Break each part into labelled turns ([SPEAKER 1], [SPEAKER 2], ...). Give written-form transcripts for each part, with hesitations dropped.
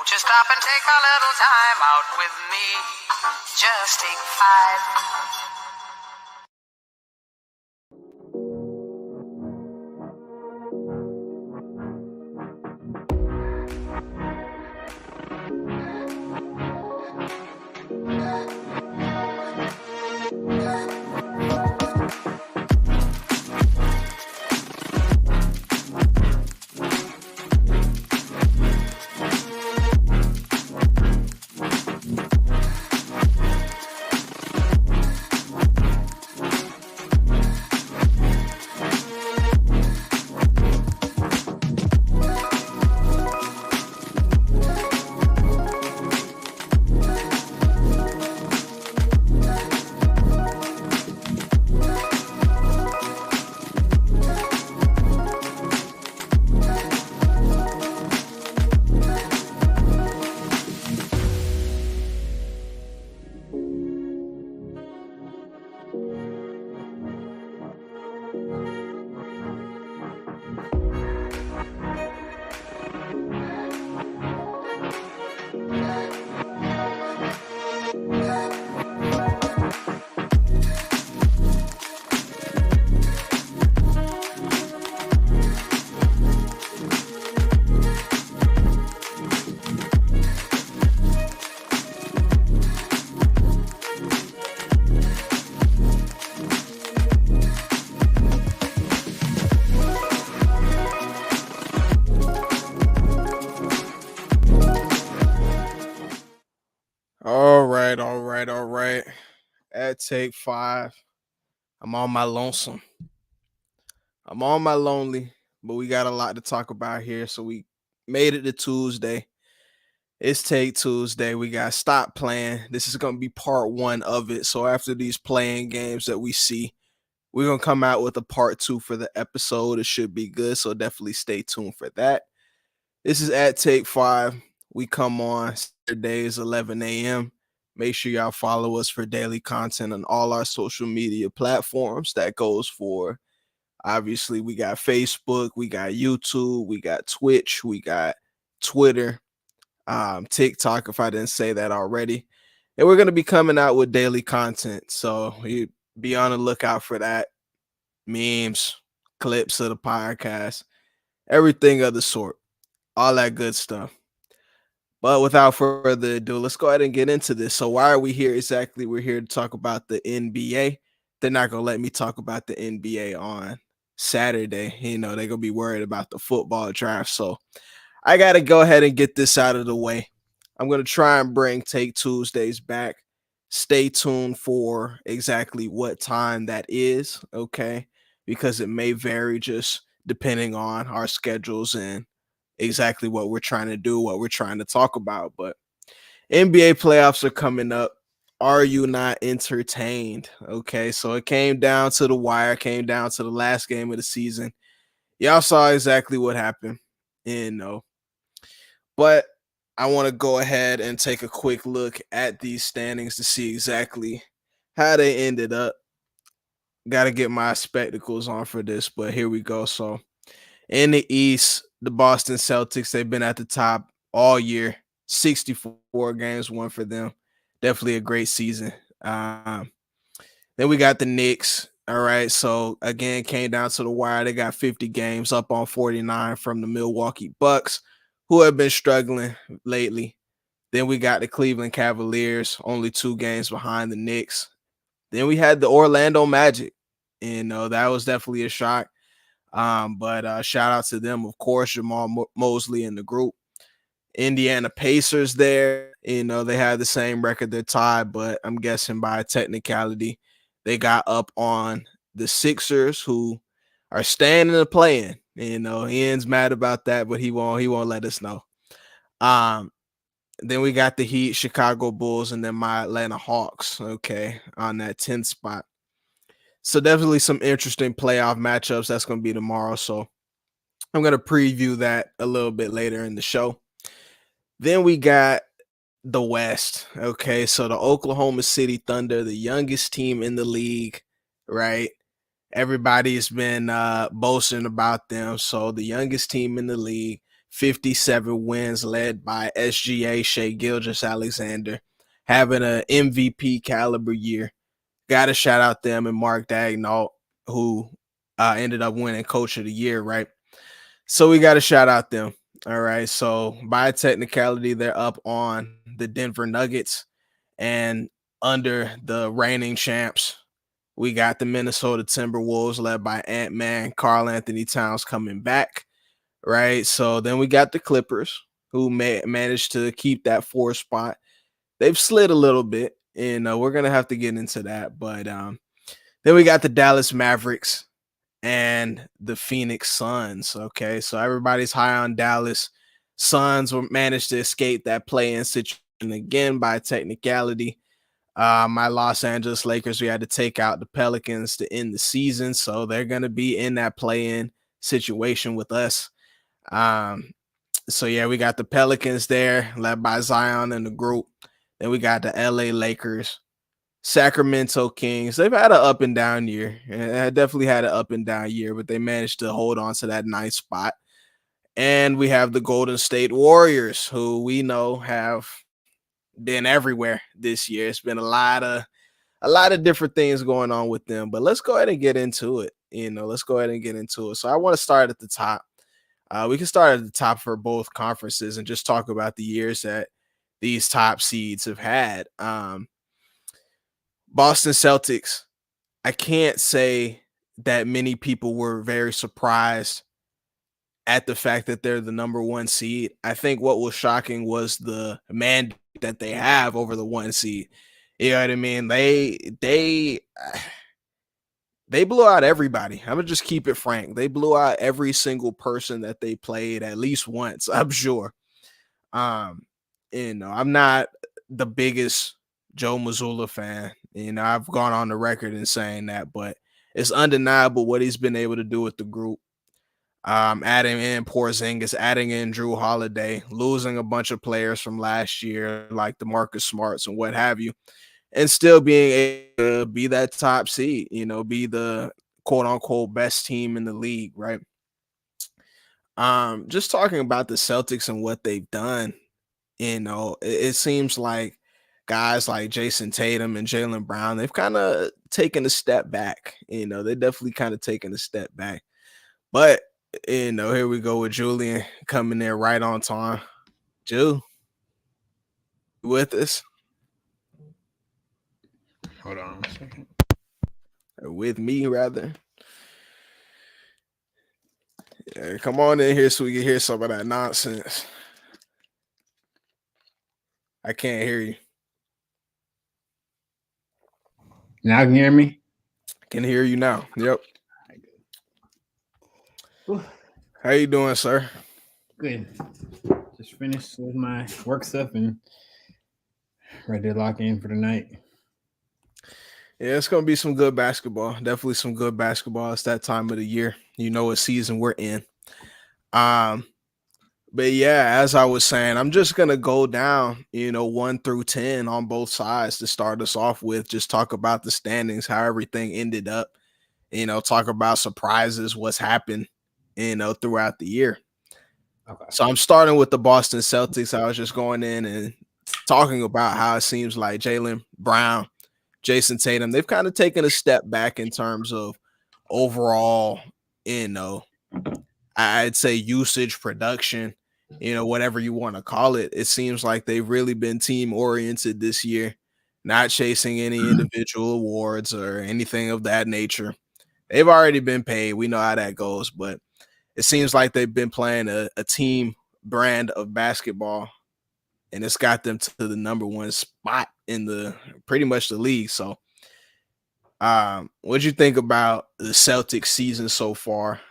[SPEAKER 1] Won't you stop and take a little time out with me? Just take 5.
[SPEAKER 2] All right. At take 5. I'm on my lonesome. I'm on my lonely, but we got a lot to talk about here. So we made it to Tuesday. It's Take Tuesday. We got Stop Playing. This is going to be part 1 of it. So after these playing games that we see, we're going to come out with a part 2 for the episode. It should be good. So definitely stay tuned for that. This is At Take 5. We come on Saturdays, 11 a.m. Make sure y'all follow us for daily content on all our social media platforms. That goes for, obviously, we got Facebook, we got YouTube, we got Twitch, we got Twitter, TikTok, if I didn't say that already. And we're going to be coming out with daily content. So you be on the lookout for that. Memes, clips of the podcast, everything of the sort, all that good stuff. But without further ado, let's go ahead and get into this. So why are we here exactly? We're here to talk about the NBA. They're not going to let me talk about the NBA on Saturday. You know, they're going to be worried about the football draft. So I got to go ahead and get this out of the way. I'm going to try and bring Take Tuesdays back. Stay tuned for exactly what time that is, okay? Because it may vary just depending on our schedules and exactly what we're trying to do, what we're trying to talk about. But NBA playoffs are coming up. Are you not entertained? Okay, so it came down to the wire, came down to the last game of the season. Y'all saw exactly what happened. And no. But I want to go ahead and take a quick look at these standings to see exactly how they ended up. Got to get my spectacles on for this, but here we go. So in the East, the Boston Celtics, they've been at the top all year. 64 games won for them. Definitely a great season. Then we got the Knicks. All right. So again, came down to the wire. They got 50 games up on 49 from the Milwaukee Bucks, who have been struggling lately. Then we got the Cleveland Cavaliers, only 2 games behind the Knicks. Then we had the Orlando Magic. And that was definitely a shock. But shout out to them, of course, Jamal Mosley in the group. Indiana Pacers there, they had the same record. They're tied, but I'm guessing by a technicality, they got up on the Sixers, who are staying in the play-in. Ian's mad about that, but he won't let us know. Then we got the Heat, Chicago Bulls, and then my Atlanta Hawks, okay, on that 10th spot. So definitely some interesting playoff matchups. That's going to be tomorrow. So I'm going to preview that a little bit later in the show. Then we got the West. Okay, so the Oklahoma City Thunder, the youngest team in the league, right? Everybody's been boasting about them. So the youngest team in the league, 57 wins, led by SGA, Shea Gilgeous-Alexander, having an MVP caliber year. Got to shout out them and Mark Daigneault, who ended up winning Coach of the Year, right? So we got to shout out them. All right. So by technicality, they're up on the Denver Nuggets, and under the reigning champs, we got the Minnesota Timberwolves led by Ant-Man, Karl-Anthony Towns coming back, right? So then we got the Clippers, who managed to keep that 4 spot. They've slid a little bit, and we're going to have to get into that. But then we got the Dallas Mavericks and the Phoenix Suns. Okay, so everybody's high on Dallas. Suns managed to escape that play-in situation again by technicality. My Los Angeles Lakers, we had to take out the Pelicans to end the season, so they're going to be in that play-in situation with us. So yeah, we got the Pelicans there, led by Zion and the group. Then we got the LA Lakers, Sacramento Kings. They've had an up and down year. And definitely had an up and down year, but they managed to hold on to that ninth spot. And we have the Golden State Warriors, who we know have been everywhere this year. It's been a lot of different things going on with them. But let's go ahead and get into it. Let's go ahead and get into it. So I want to start at the top. We can start at the top for both conferences and just talk about the years that these top seeds have had. Boston Celtics, I can't say that many people were very surprised at the fact that they're the number 1 seed. I think what was shocking was the mandate that they have over the 1 seed. You know what I mean? They blew out everybody. I'm gonna just keep it frank. They blew out every single person that they played at least once, I'm sure. I'm not the biggest Joe Mazzulla fan. I've gone on the record in saying that, but it's undeniable what he's been able to do with the group. Adding in Porzingis, adding in Drew Holiday, losing a bunch of players from last year like the Marcus Smarts and what have you, and still being able to be that top seed, be the quote unquote best team in the league, right? Just talking about the Celtics and what they've done, it seems like guys like Jason Tatum and Jaylen Brown, they've kind of taken a step back. They definitely kind of taken a step back. But, here we go with Julian coming in right on time. Ju, with us?
[SPEAKER 3] Hold on a second.
[SPEAKER 2] With me, rather. Yeah, come on in here so we can hear some of that nonsense. I can't hear you.
[SPEAKER 3] Now you can hear me?
[SPEAKER 2] Can hear you now. Yep. How you doing, sir?
[SPEAKER 3] Good. Just finished with my work stuff and ready to lock in for the night.
[SPEAKER 2] Yeah, it's going to be some good basketball. Definitely some good basketball. It's that time of the year. What season we're in. But yeah, as I was saying, I'm just going to go down, 1 through 10 on both sides to start us off with. Just talk about the standings, how everything ended up, talk about surprises, what's happened, throughout the year. Okay. So I'm starting with the Boston Celtics. I was just going in and talking about how it seems like Jaylen Brown, Jason Tatum, they've kind of taken a step back in terms of overall, I'd say usage, production, whatever you want to call it. It seems like they've really been team oriented this year, not chasing any individual awards or anything of that nature. They've already been paid. We know how that goes, but it seems like they've been playing a team brand of basketball, and it's got them to the number 1 spot in the pretty much the league. So what'd you think about the Celtics season so far,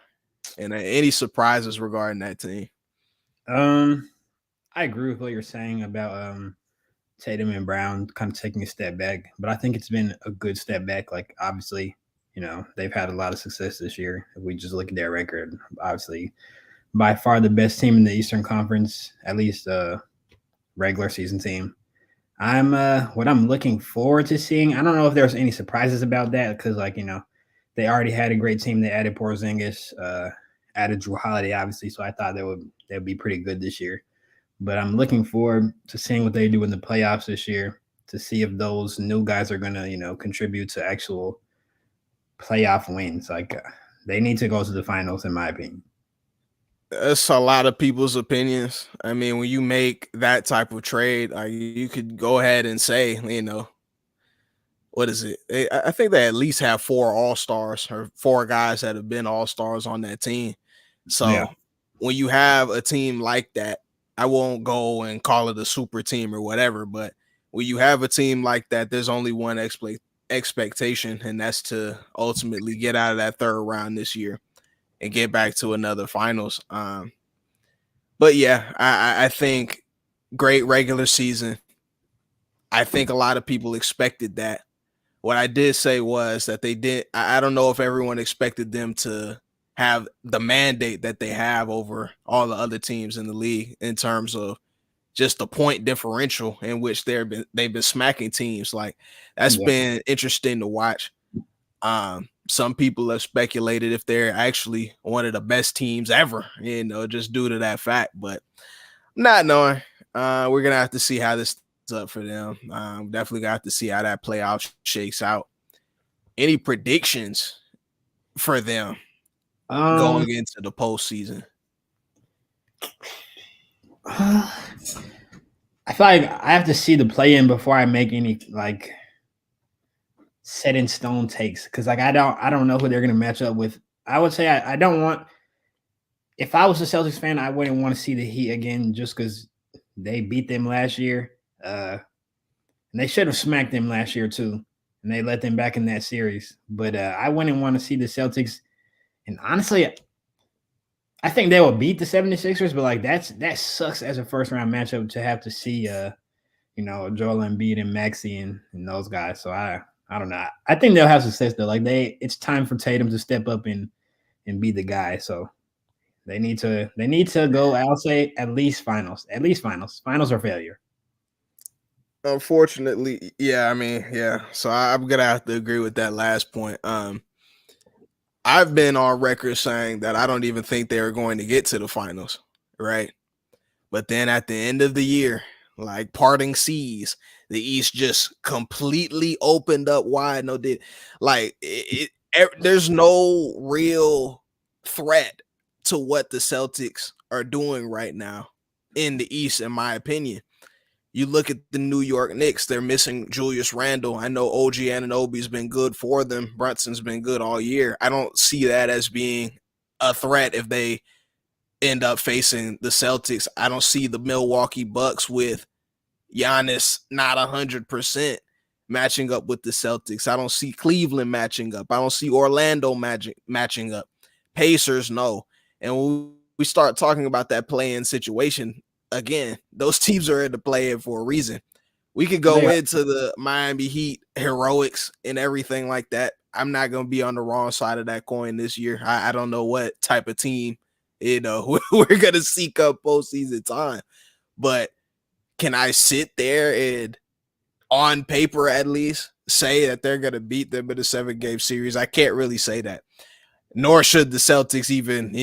[SPEAKER 2] and any surprises regarding that team?
[SPEAKER 3] I agree with what you're saying about Tatum and Brown kind of taking a step back, but I think it's been a good step back. Like, obviously, they've had a lot of success this year. If we just look at their record, obviously by far the best team in the Eastern Conference, at least regular season team. What I'm looking forward to seeing, I don't know if there's any surprises about that because, they already had a great team. They added Porzingis, added Drew Holiday, obviously, so I thought they'd be pretty good this year. But I'm looking forward to seeing what they do in the playoffs this year to see if those new guys are gonna, contribute to actual playoff wins. Like they need to go to the finals, in my opinion.
[SPEAKER 2] That's a lot of people's opinions. I mean, when you make that type of trade, you could go ahead and say, what is it? I think they at least have 4 all-stars or 4 guys that have been all-stars on that team.
[SPEAKER 3] Yeah.
[SPEAKER 2] So when you have a team like that, I won't go and call it a super team or whatever, but when you have a team like that, there's only one expectation, and that's to ultimately get out of that third round this year and get back to another finals. But yeah, I think great regular season. I think a lot of people expected that. What I did say was that they did. I don't know if everyone expected them to have the mandate that they have over all the other teams in the league in terms of just the point differential in which they've been smacking teams. Like that's been interesting to watch. Some people have speculated if they're actually one of the best teams ever, just due to that fact. But not knowing, we're gonna have to see how this is up for them. Definitely got to see how that playoff shakes out. Any predictions for them going into the postseason?
[SPEAKER 3] I feel like I have to see the play-in before I make any set in stone takes, because I don't know who they're gonna match up with. I would say I don't want. If I was a Celtics fan, I wouldn't want to see the Heat again just because they beat them last year. And they should have smacked them last year too, and they let them back in that series. But I wouldn't want to see the Celtics. And honestly, I think they will beat the 76ers, but that sucks as a first round matchup to have to see Joel Embiid and Maxey and those guys. So I don't know. I think they'll have success though. It's time for Tatum to step up and be the guy. So they need to go, I'll say at least finals. At least finals. Finals or failure.
[SPEAKER 2] Unfortunately, yeah. I mean, yeah. So I'm gonna have to agree with that last point. I've been on record saying that I don't even think they are going to get to the finals, right? But then at the end of the year, like parting seas, the East just completely opened up wide. There's no real threat to what the Celtics are doing right now in the East, in my opinion. You look at the New York Knicks, they're missing Julius Randle. I know OG Anunoby's been good for them. Brunson's been good all year. I don't see that as being a threat if they end up facing the Celtics. I don't see the Milwaukee Bucks with Giannis not 100% matching up with the Celtics. I don't see Cleveland matching up. I don't see Orlando matching up. Pacers, no. And when we start talking about that play-in situation, again, those teams are in the play-in for a reason. We could go into the Miami Heat heroics and everything like that. I'm not going to be on the wrong side of that coin this year. I don't know what type of team, we're going to see come postseason time. But can I sit there and, on paper at least, say that they're going to beat them in a 7-game series? I can't really say that. Nor should the Celtics even,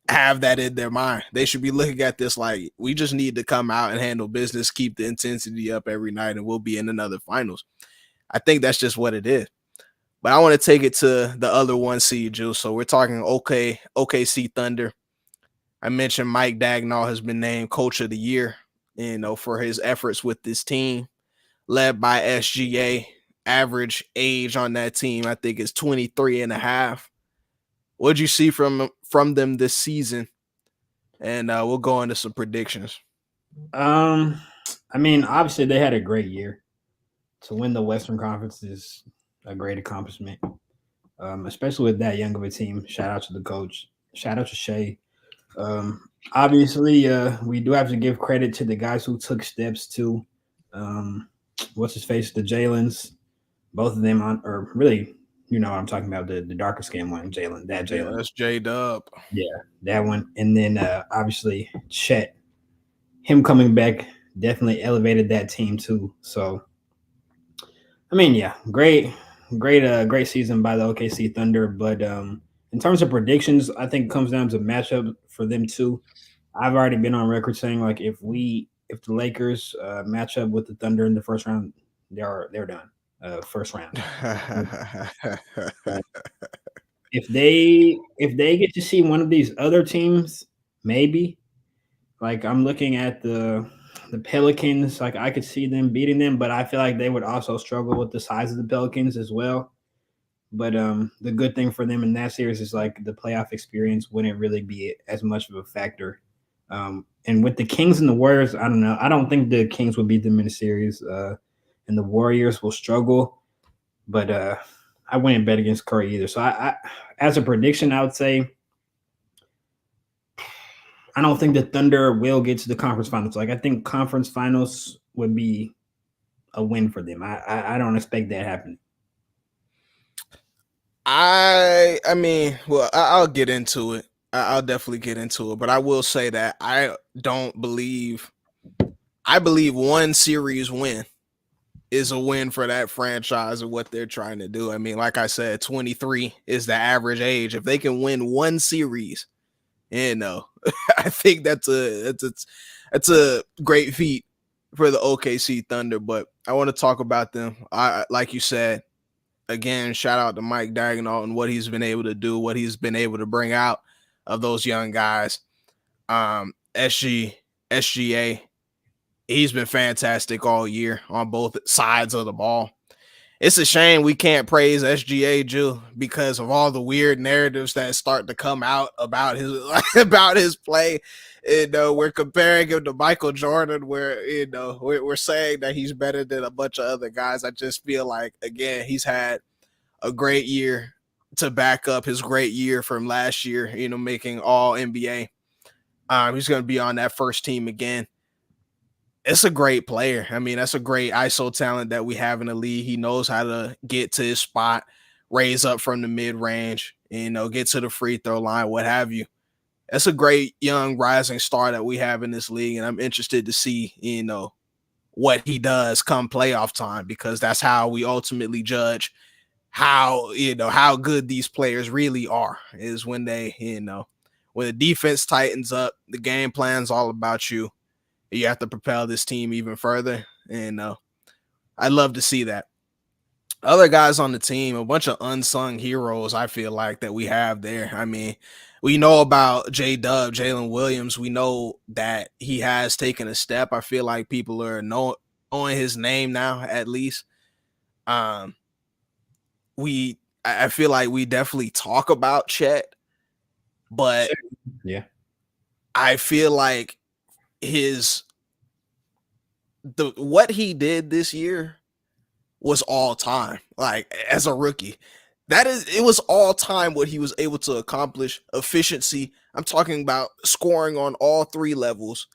[SPEAKER 2] have that in their mind. They should be looking at this like, we just need to come out and handle business, keep the intensity up every night, and we'll be in another finals. I think that's just what it is. But I want to take it to the other 1 seed, Juice. So we're talking OKC Thunder. I mentioned Mike Dagnall has been named Coach of the Year, for his efforts with this team, led by SGA. Average age on that team, I think, is 23 and a half. What'd you see from them this season? And we'll go into some predictions.
[SPEAKER 3] I mean, obviously they had a great year. To win the Western Conference is a great accomplishment, especially with that young of a team. Shout out to the coach. Shout out to Shea. Obviously, we do have to give credit to the guys who took steps too. What's his face? The Jalen's. Both of them or really, what I'm talking about, the darker skin one, Jalen. That Jalen.
[SPEAKER 2] Yeah, that's J-Dub.
[SPEAKER 3] Yeah, that one. And then obviously Chet. Him coming back definitely elevated that team too. So, I mean, yeah, great season by the OKC Thunder. But In terms of predictions, I think it comes down to matchup for them too. I've already been on record saying like if the Lakers match up with the Thunder in the first round, they're done. First round. Uh, if they get to see one of these other teams, maybe like I'm looking at the Pelicans, like I could see them beating them, but I feel like they would also struggle with the size of the Pelicans as well. But the good thing for them in that series is like the playoff experience wouldn't really be as much of a factor. And with the Kings and the Warriors, I don't know. I don't think the Kings will beat them in the series, and the Warriors will struggle. But I wouldn't bet against Curry either. So as a prediction, I would say I don't think the Thunder will get to the conference finals. Like I think conference finals would be a win for them. I don't expect that happening.
[SPEAKER 2] I mean, well, I'll get into it. I'll definitely get into it, but I will say that I believe one series win is a win for that franchise and what they're trying to do. I mean, like I said, 23 is the average age. If they can win one series, I think that's a great feat for the OKC Thunder. But I want to talk about them. I like you said, again, shout out to Mike Daigneault and what he's been able to do, what he's been able to bring out of those young guys. SGA, he's been fantastic all year on both sides of the ball. It's a shame we can't praise SGA, Jew, because of all the weird narratives that start to come out about his play. We're comparing him to Michael Jordan, where we're saying that he's better than a bunch of other guys. I just feel like, again, he's had a great year to back up his great year from last year, making all NBA. He's going to be on that first team again. It's a great player. I mean, that's a great ISO talent that we have in the league. He knows how to get to his spot, raise up from the mid-range, get to the free throw line, what have you. That's a great young rising star that we have in this league, and I'm interested to see, what he does come playoff time, because that's how we ultimately judge how good these players really are, is when they, when the defense tightens up, the game plan's all about you. You have to propel this team even further. And I'd love to see that. Other guys on the team, a bunch of unsung heroes, I feel like, that we have there. I mean, we know about J-Dub, Jalen Williams. We know that he has taken a step. I feel like people are knowing his name now, at least. I feel like we definitely talk about Chet, but
[SPEAKER 3] yeah,
[SPEAKER 2] I feel like what he did this year was all time. Like, as a rookie, it was all time what he was able to accomplish. Efficiency, I'm talking about scoring on all three levels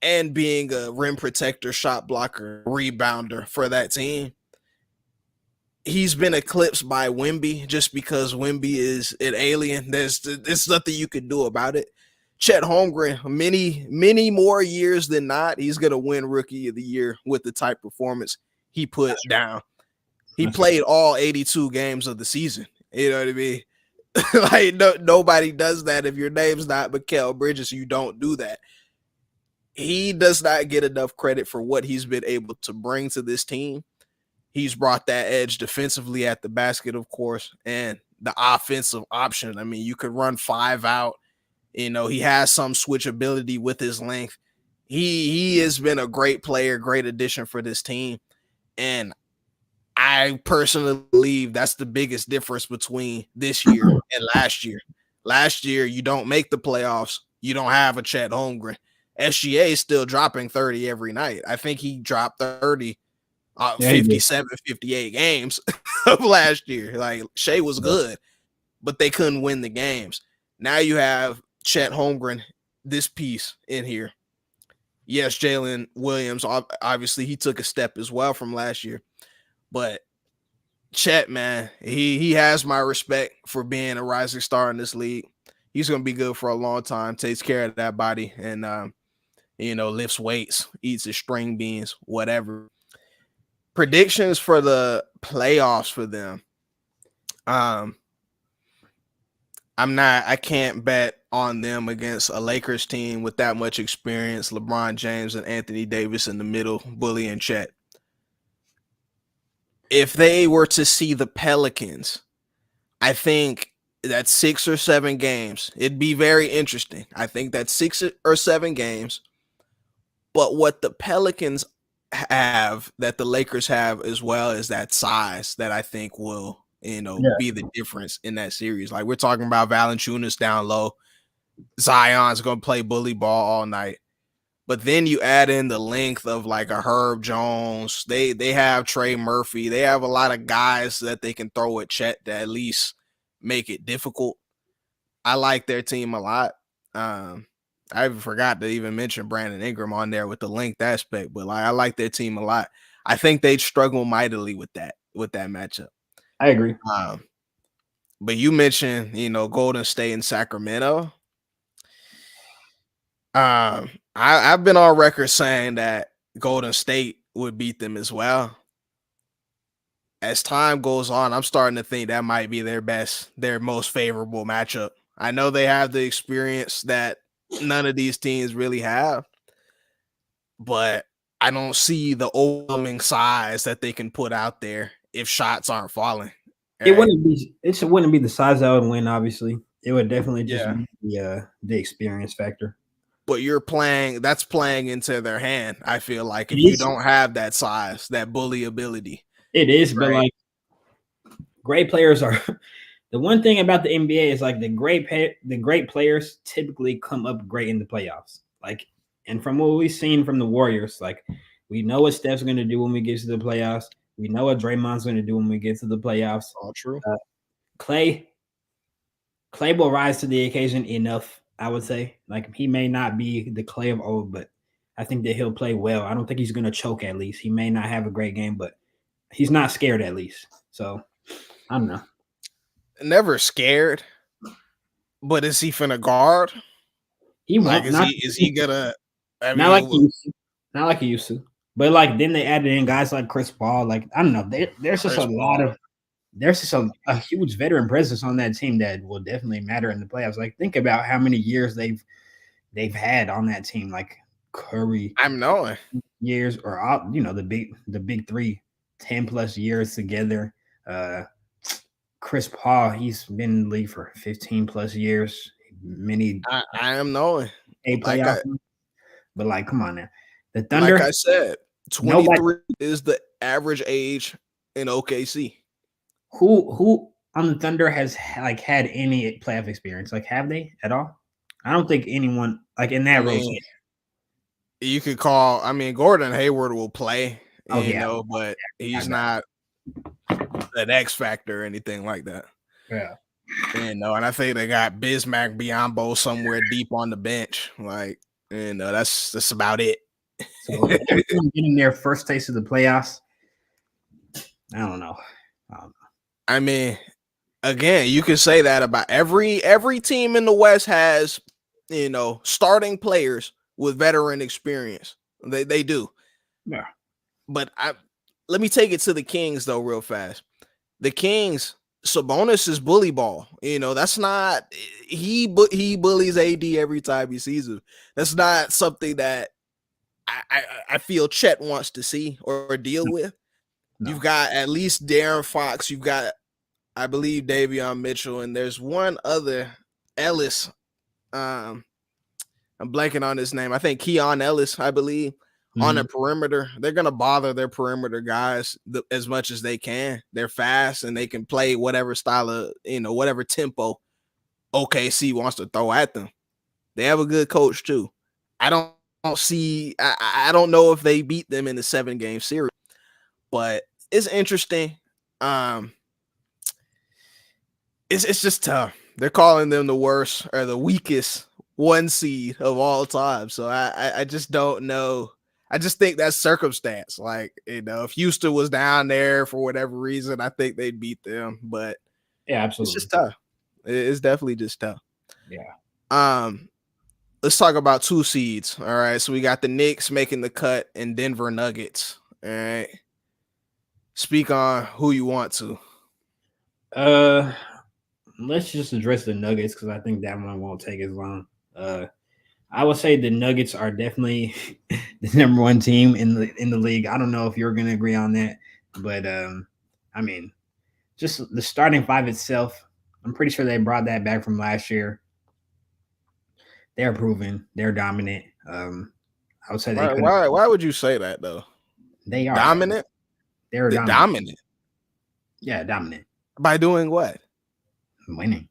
[SPEAKER 2] and being a rim protector, shot blocker, rebounder for that team. He's been eclipsed by Wemby just because Wemby is an alien. There's nothing you can do about it. Chet Holmgren, many more years than not, he's going to win Rookie of the Year with the type performance he put down. He played all 82 games of the season. You know what I mean? Like, nobody does that. If your name's not Mikal Bridges, you don't do that. He does not get enough credit for what he's been able to bring to this team. He's brought that edge defensively at the basket, of course, and the offensive option. I mean, you could run 5 out. He has some switchability with his length. He has been a great player, great addition for this team. And I personally believe that's the biggest difference between this year and last year. Last year, you don't make the playoffs. You don't have a Chet Holmgren. SGA is still dropping 30 every night. I think he dropped 30, 57, 58 games of last year. Like, Shea was good, but they couldn't win the games. Now you have Chet Holmgren, this piece in here. Yes, Jalen Williams, obviously he took a step as well from last year. But Chet, man, he has my respect for being a rising star in this league. He's going to be good for a long time, takes care of that body, and, lifts weights, eats his string beans, whatever. Predictions for the playoffs for them. I can't bet on them against a Lakers team with that much experience, LeBron James and Anthony Davis in the middle, bullying Chet. If they were to see the Pelicans, I think that 6 or 7 games, it'd be very interesting. I think that 6 or 7 games, but what the Pelicans have that the Lakers have as well is that size that I think will, be the difference in that series. Like we're talking about Valanciunas down low. Zion's going to play bully ball all night. But then you add in the length of like a Herb Jones. They have Trey Murphy. They have a lot of guys that they can throw at Chet to at least make it difficult. I like their team a lot. I forgot to even mention Brandon Ingram on there with the length aspect, but I like their team a lot. I think they'd struggle mightily with that matchup.
[SPEAKER 3] I agree.
[SPEAKER 2] But you mentioned, Golden State and Sacramento. I've been on record saying that Golden State would beat them as well. As time goes on, I'm starting to think that might be their most favorable matchup. I know they have the experience that none of these teams really have, but I don't see the overwhelming size that they can put out there if shots aren't falling.
[SPEAKER 3] It wouldn't be the size that would win, obviously. It would definitely just be the experience factor.
[SPEAKER 2] But that's playing into their hand. I feel like if you don't have that size, that bully ability.
[SPEAKER 3] It is, right? But like great players are the one thing about the NBA is like the great players typically come up great in the playoffs. Like, and from what we've seen from the Warriors, like we know what Steph's going to do when we get to the playoffs. We know what Draymond's going to do when we get to the playoffs.
[SPEAKER 2] All true.
[SPEAKER 3] Clay will rise to the occasion enough, I would say. Like he may not be the Clay of old, but I think that he'll play well. I don't think he's going to choke at least. He may not have a great game, but he's not scared at least. So I don't know.
[SPEAKER 2] Never scared. But is he finna guard?
[SPEAKER 3] He won't.
[SPEAKER 2] Is he gonna?
[SPEAKER 3] Not like he used to. But like then they added in guys like Chris Paul. Like I don't know. There's just a huge veteran presence on that team that will definitely matter in the playoffs. Like think about how many years they've had on that team. Like Curry,
[SPEAKER 2] I'm knowing
[SPEAKER 3] years, or the big three, 10 plus years together. Chris Paul, he's been in the league for 15 plus years.
[SPEAKER 2] I am knowing
[SPEAKER 3] playoff. But like, come on now. The Thunder,
[SPEAKER 2] like I said, 23 is the average age in OKC.
[SPEAKER 3] Who on the Thunder has like had any playoff experience? Like, have they at all? I don't think anyone like in that rotation.
[SPEAKER 2] You could call. I mean, Gordon Hayward will play, but he's not an X factor or anything like that.
[SPEAKER 3] Yeah.
[SPEAKER 2] And I think they got Bismack Biyombo somewhere deep on the bench. Like, that's about it.
[SPEAKER 3] So getting their first taste of the playoffs. I don't know.
[SPEAKER 2] I mean, again, you can say that about every team in the West has, starting players with veteran experience. They do.
[SPEAKER 3] Yeah.
[SPEAKER 2] But let me take it to the Kings though, real fast. The Kings, Sabonis is bully ball. That's not he bullies AD every time he sees him. That's not something that I feel Chet wants to see or deal with. No. You've got at least De'Aaron Fox. You've got, I believe, Davion Mitchell, and there's one other Ellis. I'm blanking on his name. I think Keon Ellis, I believe. On the perimeter. They're going to bother their perimeter guys as much as they can. They're fast and they can play whatever style of, whatever tempo OKC wants to throw at them. They have a good coach too. I don't know if they beat them in the 7-game series, but it's interesting. It's just tough. They're calling them the worst or the weakest 1 seed of all time. So I just don't know. I just think that's circumstance. Like, if Houston was down there for whatever reason, I think they'd beat them. But
[SPEAKER 3] yeah, absolutely.
[SPEAKER 2] It's just tough. It's definitely just tough.
[SPEAKER 3] Yeah.
[SPEAKER 2] Let's talk about 2 seeds. All right. So we got the Knicks making the cut and Denver Nuggets. All right. Speak on who you want to.
[SPEAKER 3] let's just address the Nuggets because I think that one won't take as long. I would say the Nuggets are definitely the number one team in the league. I don't know if you're going to agree on that, but I mean, just the starting five itself. I'm pretty sure they brought that back from last year. They're proven. They're dominant. I would say they could.
[SPEAKER 2] Why would you say that though?
[SPEAKER 3] They are
[SPEAKER 2] Dominant.
[SPEAKER 3] They're
[SPEAKER 2] They're
[SPEAKER 3] dominant.
[SPEAKER 2] dominant
[SPEAKER 3] Yeah, dominant.
[SPEAKER 2] by doing what?
[SPEAKER 3] Winning.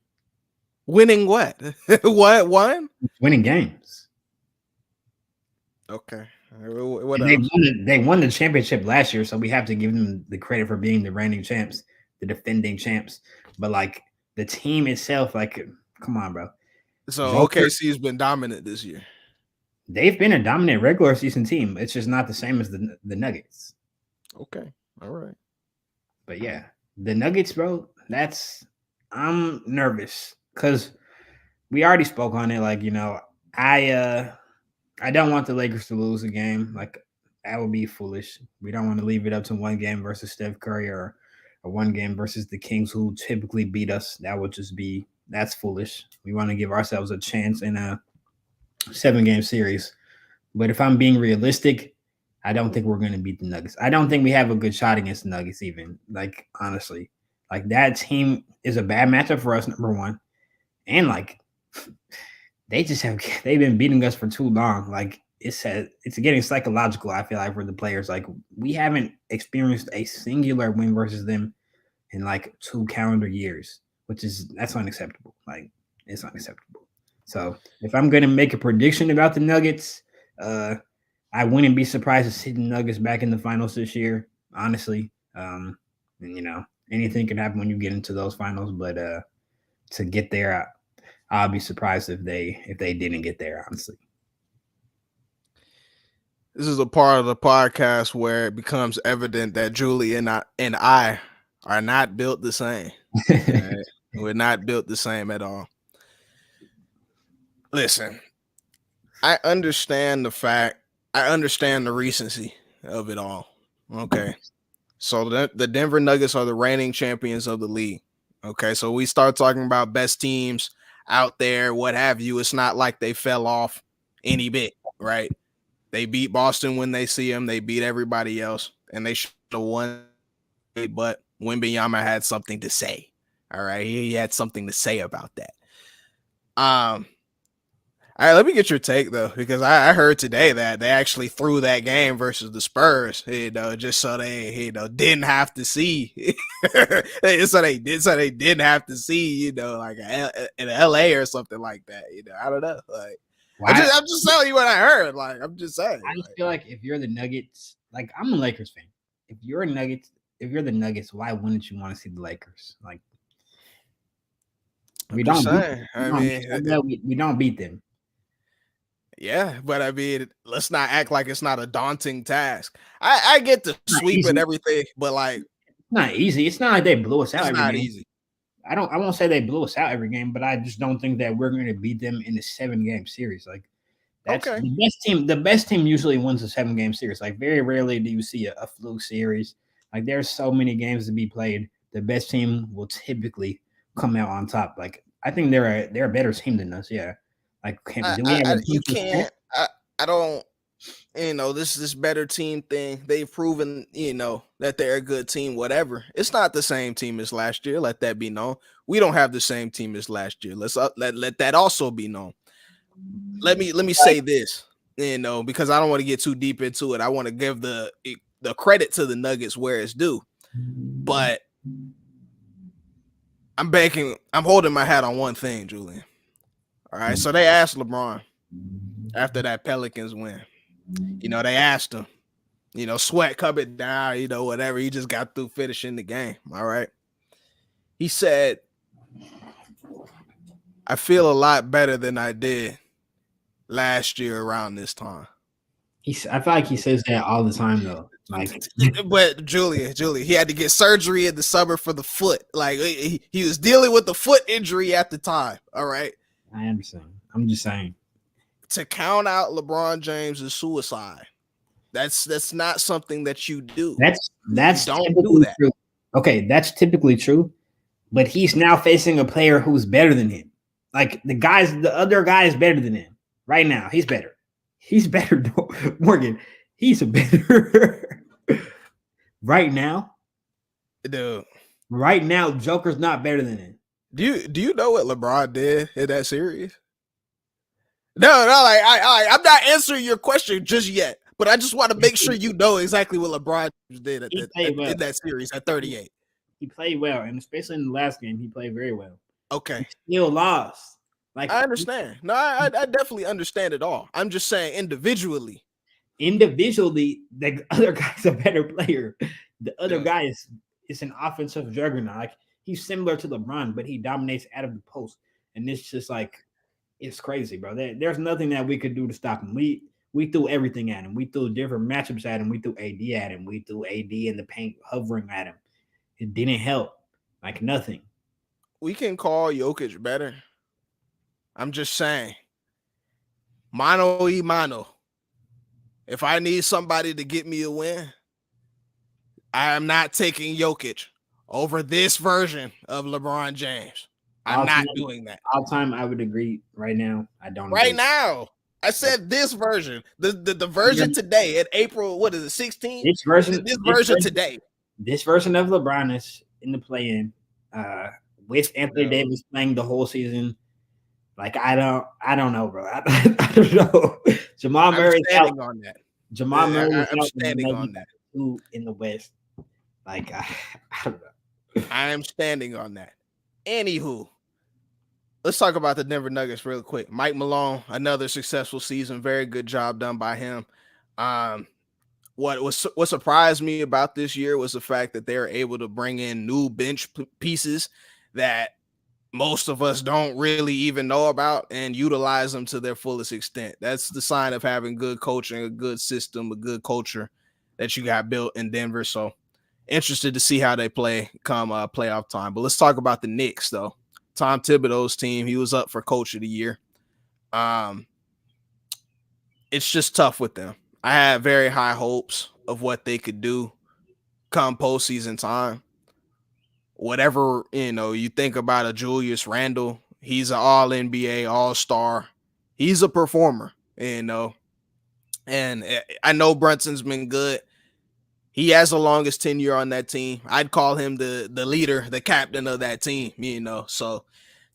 [SPEAKER 2] Winning what? What won?
[SPEAKER 3] Winning games.
[SPEAKER 2] Okay. What
[SPEAKER 3] And
[SPEAKER 2] else?
[SPEAKER 3] they won the championship last year, so we have to give them the credit for being the reigning champs, the defending champs. But like the team itself, like, come on, bro.
[SPEAKER 2] So
[SPEAKER 3] Joker-
[SPEAKER 2] OKC's been dominant this year.
[SPEAKER 3] They've been a dominant regular season team. It's just not the same as the Nuggets.
[SPEAKER 2] Okay. All right.
[SPEAKER 3] But yeah, the Nuggets, bro, I'm nervous because we already spoke on it. Like, I don't want the Lakers to lose a game. Like, that would be foolish. We don't want to leave it up to one game versus Steph Curry or one game versus the Kings, who typically beat us. That's foolish. We want to give ourselves a chance in a 7-game series. But if I'm being realistic, I don't think we're going to beat the Nuggets. I don't think we have a good shot against the Nuggets even. Like, honestly. Like, that team is a bad matchup for us, number one. And, like, they've been beating us for too long. Like, it's getting psychological, I feel like, for the players. Like, we haven't experienced a singular win versus them in, like, 2 calendar years, that's unacceptable. Like, it's unacceptable. So, if I'm going to make a prediction about the Nuggets, I wouldn't be surprised to see the Nuggets back in the finals this year, honestly. And, anything can happen when you get into those finals, but to get there, I'll be surprised if they didn't get there, honestly.
[SPEAKER 2] This is a part of the podcast where it becomes evident that Julie and I are not built the same. Right? We're not built the same at all. Listen, I understand the recency of it all. Okay. So the Denver Nuggets are the reigning champions of the league. Okay. So we start talking about best teams out there, what have you. It's not like they fell off any bit, right? They beat Boston when they see them. They beat everybody else, and they should have won. But Wembanyama had something to say. All right. He had something to say about that. All right, let me get your take though, because I heard today that they actually threw that game versus the Spurs, just so they, didn't have to see, so they didn't have to see, like in LA or something like that. I don't know. Like, I'm just telling you what I heard. Like, I'm just saying.
[SPEAKER 3] I just feel like if you're the Nuggets, like I'm a Lakers fan. If you're the Nuggets, why wouldn't you want to see the Lakers? Like, we don't beat them.
[SPEAKER 2] Yeah, but I mean, let's not act like it's not a daunting task. I get the sweep and everything, but like,
[SPEAKER 3] it's not easy. It's not like they blew us out.
[SPEAKER 2] It's not easy.
[SPEAKER 3] I won't say they blew us out every game, but I just don't think that we're going to beat them in a 7-game series. Like, that's
[SPEAKER 2] okay.
[SPEAKER 3] The best team. The best team usually wins a 7-game series. Like, very rarely do you see a fluke series. Like, there's so many games to be played. The best team will typically come out on top. Like, I think they're a better team than us. Yeah. Like,
[SPEAKER 2] I don't, this better team thing. They've proven, that they're a good team, whatever. It's not the same team as last year. Let that be known. We don't have the same team as last year. Let's let that also be known. Let me say this, because I don't want to get too deep into it. I want to give the credit to the Nuggets where it's due. But I'm holding my hat on one thing, Julian. All right, so they asked LeBron after that Pelicans win. They asked him, sweat coming down, whatever. He just got through finishing the game. All right. He said, I feel a lot better than I did last year around this time.
[SPEAKER 3] I feel like he says that all the time, though. Like,
[SPEAKER 2] but Julia, he had to get surgery in the summer for the foot. Like, he was dealing with the foot injury at the time. All right.
[SPEAKER 3] I understand. I'm just saying.
[SPEAKER 2] To count out LeBron James is suicide. That's not something that you do.
[SPEAKER 3] That's
[SPEAKER 2] don't do that.
[SPEAKER 3] True. Okay, that's typically true. but he's now facing a player who's better than him. Like the other guy is better than him right now. He's better. He's better, Morgan. He's a better right now.
[SPEAKER 2] Dude,
[SPEAKER 3] Right now, Joker's not better than him.
[SPEAKER 2] do you know what LeBron did in that series? No, like I'm not answering your question just yet, but I just want to make sure you know exactly what LeBron did in that series at 38.
[SPEAKER 3] He played well, and especially in the last game, he played very well.
[SPEAKER 2] Okay,
[SPEAKER 3] He still lost. Like
[SPEAKER 2] I understand. No, I definitely understand it all. I'm just saying individually.
[SPEAKER 3] Individually, the other guy's a better player. The other
[SPEAKER 2] Yeah.
[SPEAKER 3] guy is an offensive juggernaut. Like he's similar to LeBron, but he dominates out of the post, and it's just like it's crazy, bro. There's nothing that we could do to stop him. We threw everything at him. We threw different matchups at him. We threw AD at him. We threw AD in the paint hovering at him. It didn't help. Like nothing.
[SPEAKER 2] We can call Jokic better. I'm just saying. Mano y mano. If I need somebody to get me a win, I am not taking Jokic over this version of LeBron James. I'm not doing that.
[SPEAKER 3] All time, I would agree. Right now, I don't.
[SPEAKER 2] Right now, I said this version, the version today in April. What is it? 16.
[SPEAKER 3] This version
[SPEAKER 2] today.
[SPEAKER 3] This version of LeBron is in the play-in with Anthony Davis playing the whole season. Like I don't know, bro. I don't know. Jamal Murray
[SPEAKER 2] standing on that.
[SPEAKER 3] Jamal Murray.
[SPEAKER 2] I'm standing on that.
[SPEAKER 3] Two in the West. Like I don't know.
[SPEAKER 2] I am standing on that. Anywho, let's talk about the Denver Nuggets real quick. Mike Malone, another successful season. Very good job done by him. What surprised me about this year was the fact that they were able to bring in new bench pieces that most of us don't really even know about and utilize them to their fullest extent. That's the sign of having good coaching, a good system, a good culture that you got built in Denver. So interested to see how they play come playoff time. But let's talk about the Knicks, though. Tom Thibodeau's team, he was up for coach of the year. It's just tough with them. I had very high hopes of what they could do come postseason time. Whatever, you think about a Julius Randle, he's an all NBA, all-star. He's a performer, and I know Brunson's been good. He has the longest tenure on that team. I'd call him the leader, the captain of that team, So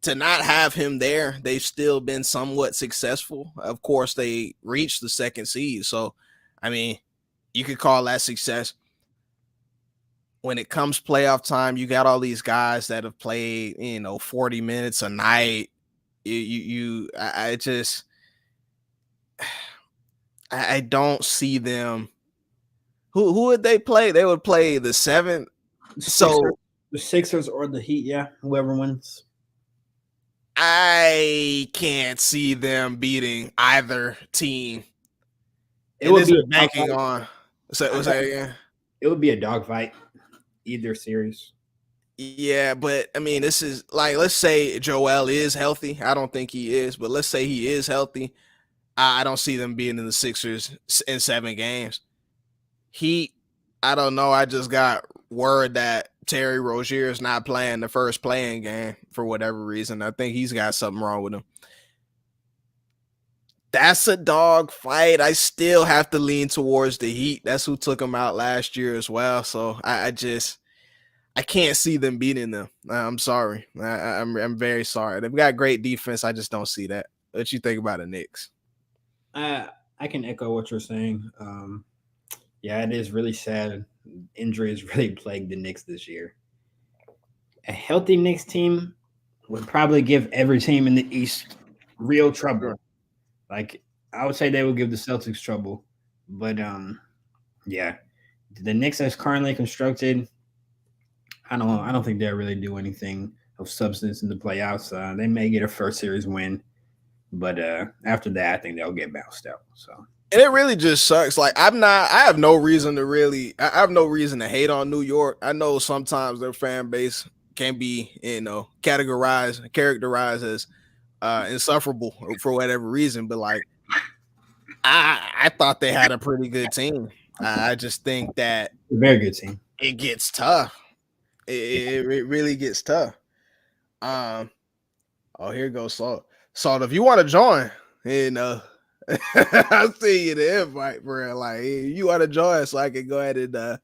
[SPEAKER 2] to not have him there, they've still been somewhat successful. Of course, they reached the second seed. So, I mean, you could call that success. When it comes playoff time, you got all these guys that have played, 40 minutes a night. I don't see them. Who would they play? They would play the 7th. So
[SPEAKER 3] the Sixers or the Heat, yeah, whoever wins.
[SPEAKER 2] I can't see them beating either team.
[SPEAKER 3] It would be
[SPEAKER 2] banking on. Say again.
[SPEAKER 3] It would be a dogfight, either series.
[SPEAKER 2] Yeah, but I mean, this is like, let's say Joel is healthy. I don't think he is, but let's say he is healthy. I don't see them being in the Sixers in 7 games. Heat, I don't know. I just got word that Terry Rozier is not playing the first playing game for whatever reason. I think he's got something wrong with him. That's a dog fight. I still have to lean towards the Heat. That's who took him out last year as well. So I can't see them beating them. I'm sorry. I'm very sorry. They've got great defense. I just don't see that. What you think about the Knicks?
[SPEAKER 3] I can echo what you're saying. Yeah, it is really sad. Injuries really plagued the Knicks this year. A healthy Knicks team would probably give every team in the East real trouble. Like, I would say they would give the Celtics trouble. But, yeah, the Knicks as currently constructed, I don't know. I don't think they'll really do anything of substance in the playoffs. They may get a first series win. But after that, I think they'll get bounced out. So.
[SPEAKER 2] And it really just sucks. Like, I have no reason to hate on New York. I know sometimes their fan base can be, characterized as insufferable for whatever reason. But like, I thought they had a pretty good team. I just think that
[SPEAKER 3] a very good team.
[SPEAKER 2] It gets tough. It really gets tough. Oh, here goes Salt. Salt, if you want to join, I'll see you the invite, bro. Like, hey, you want to join so I can go ahead and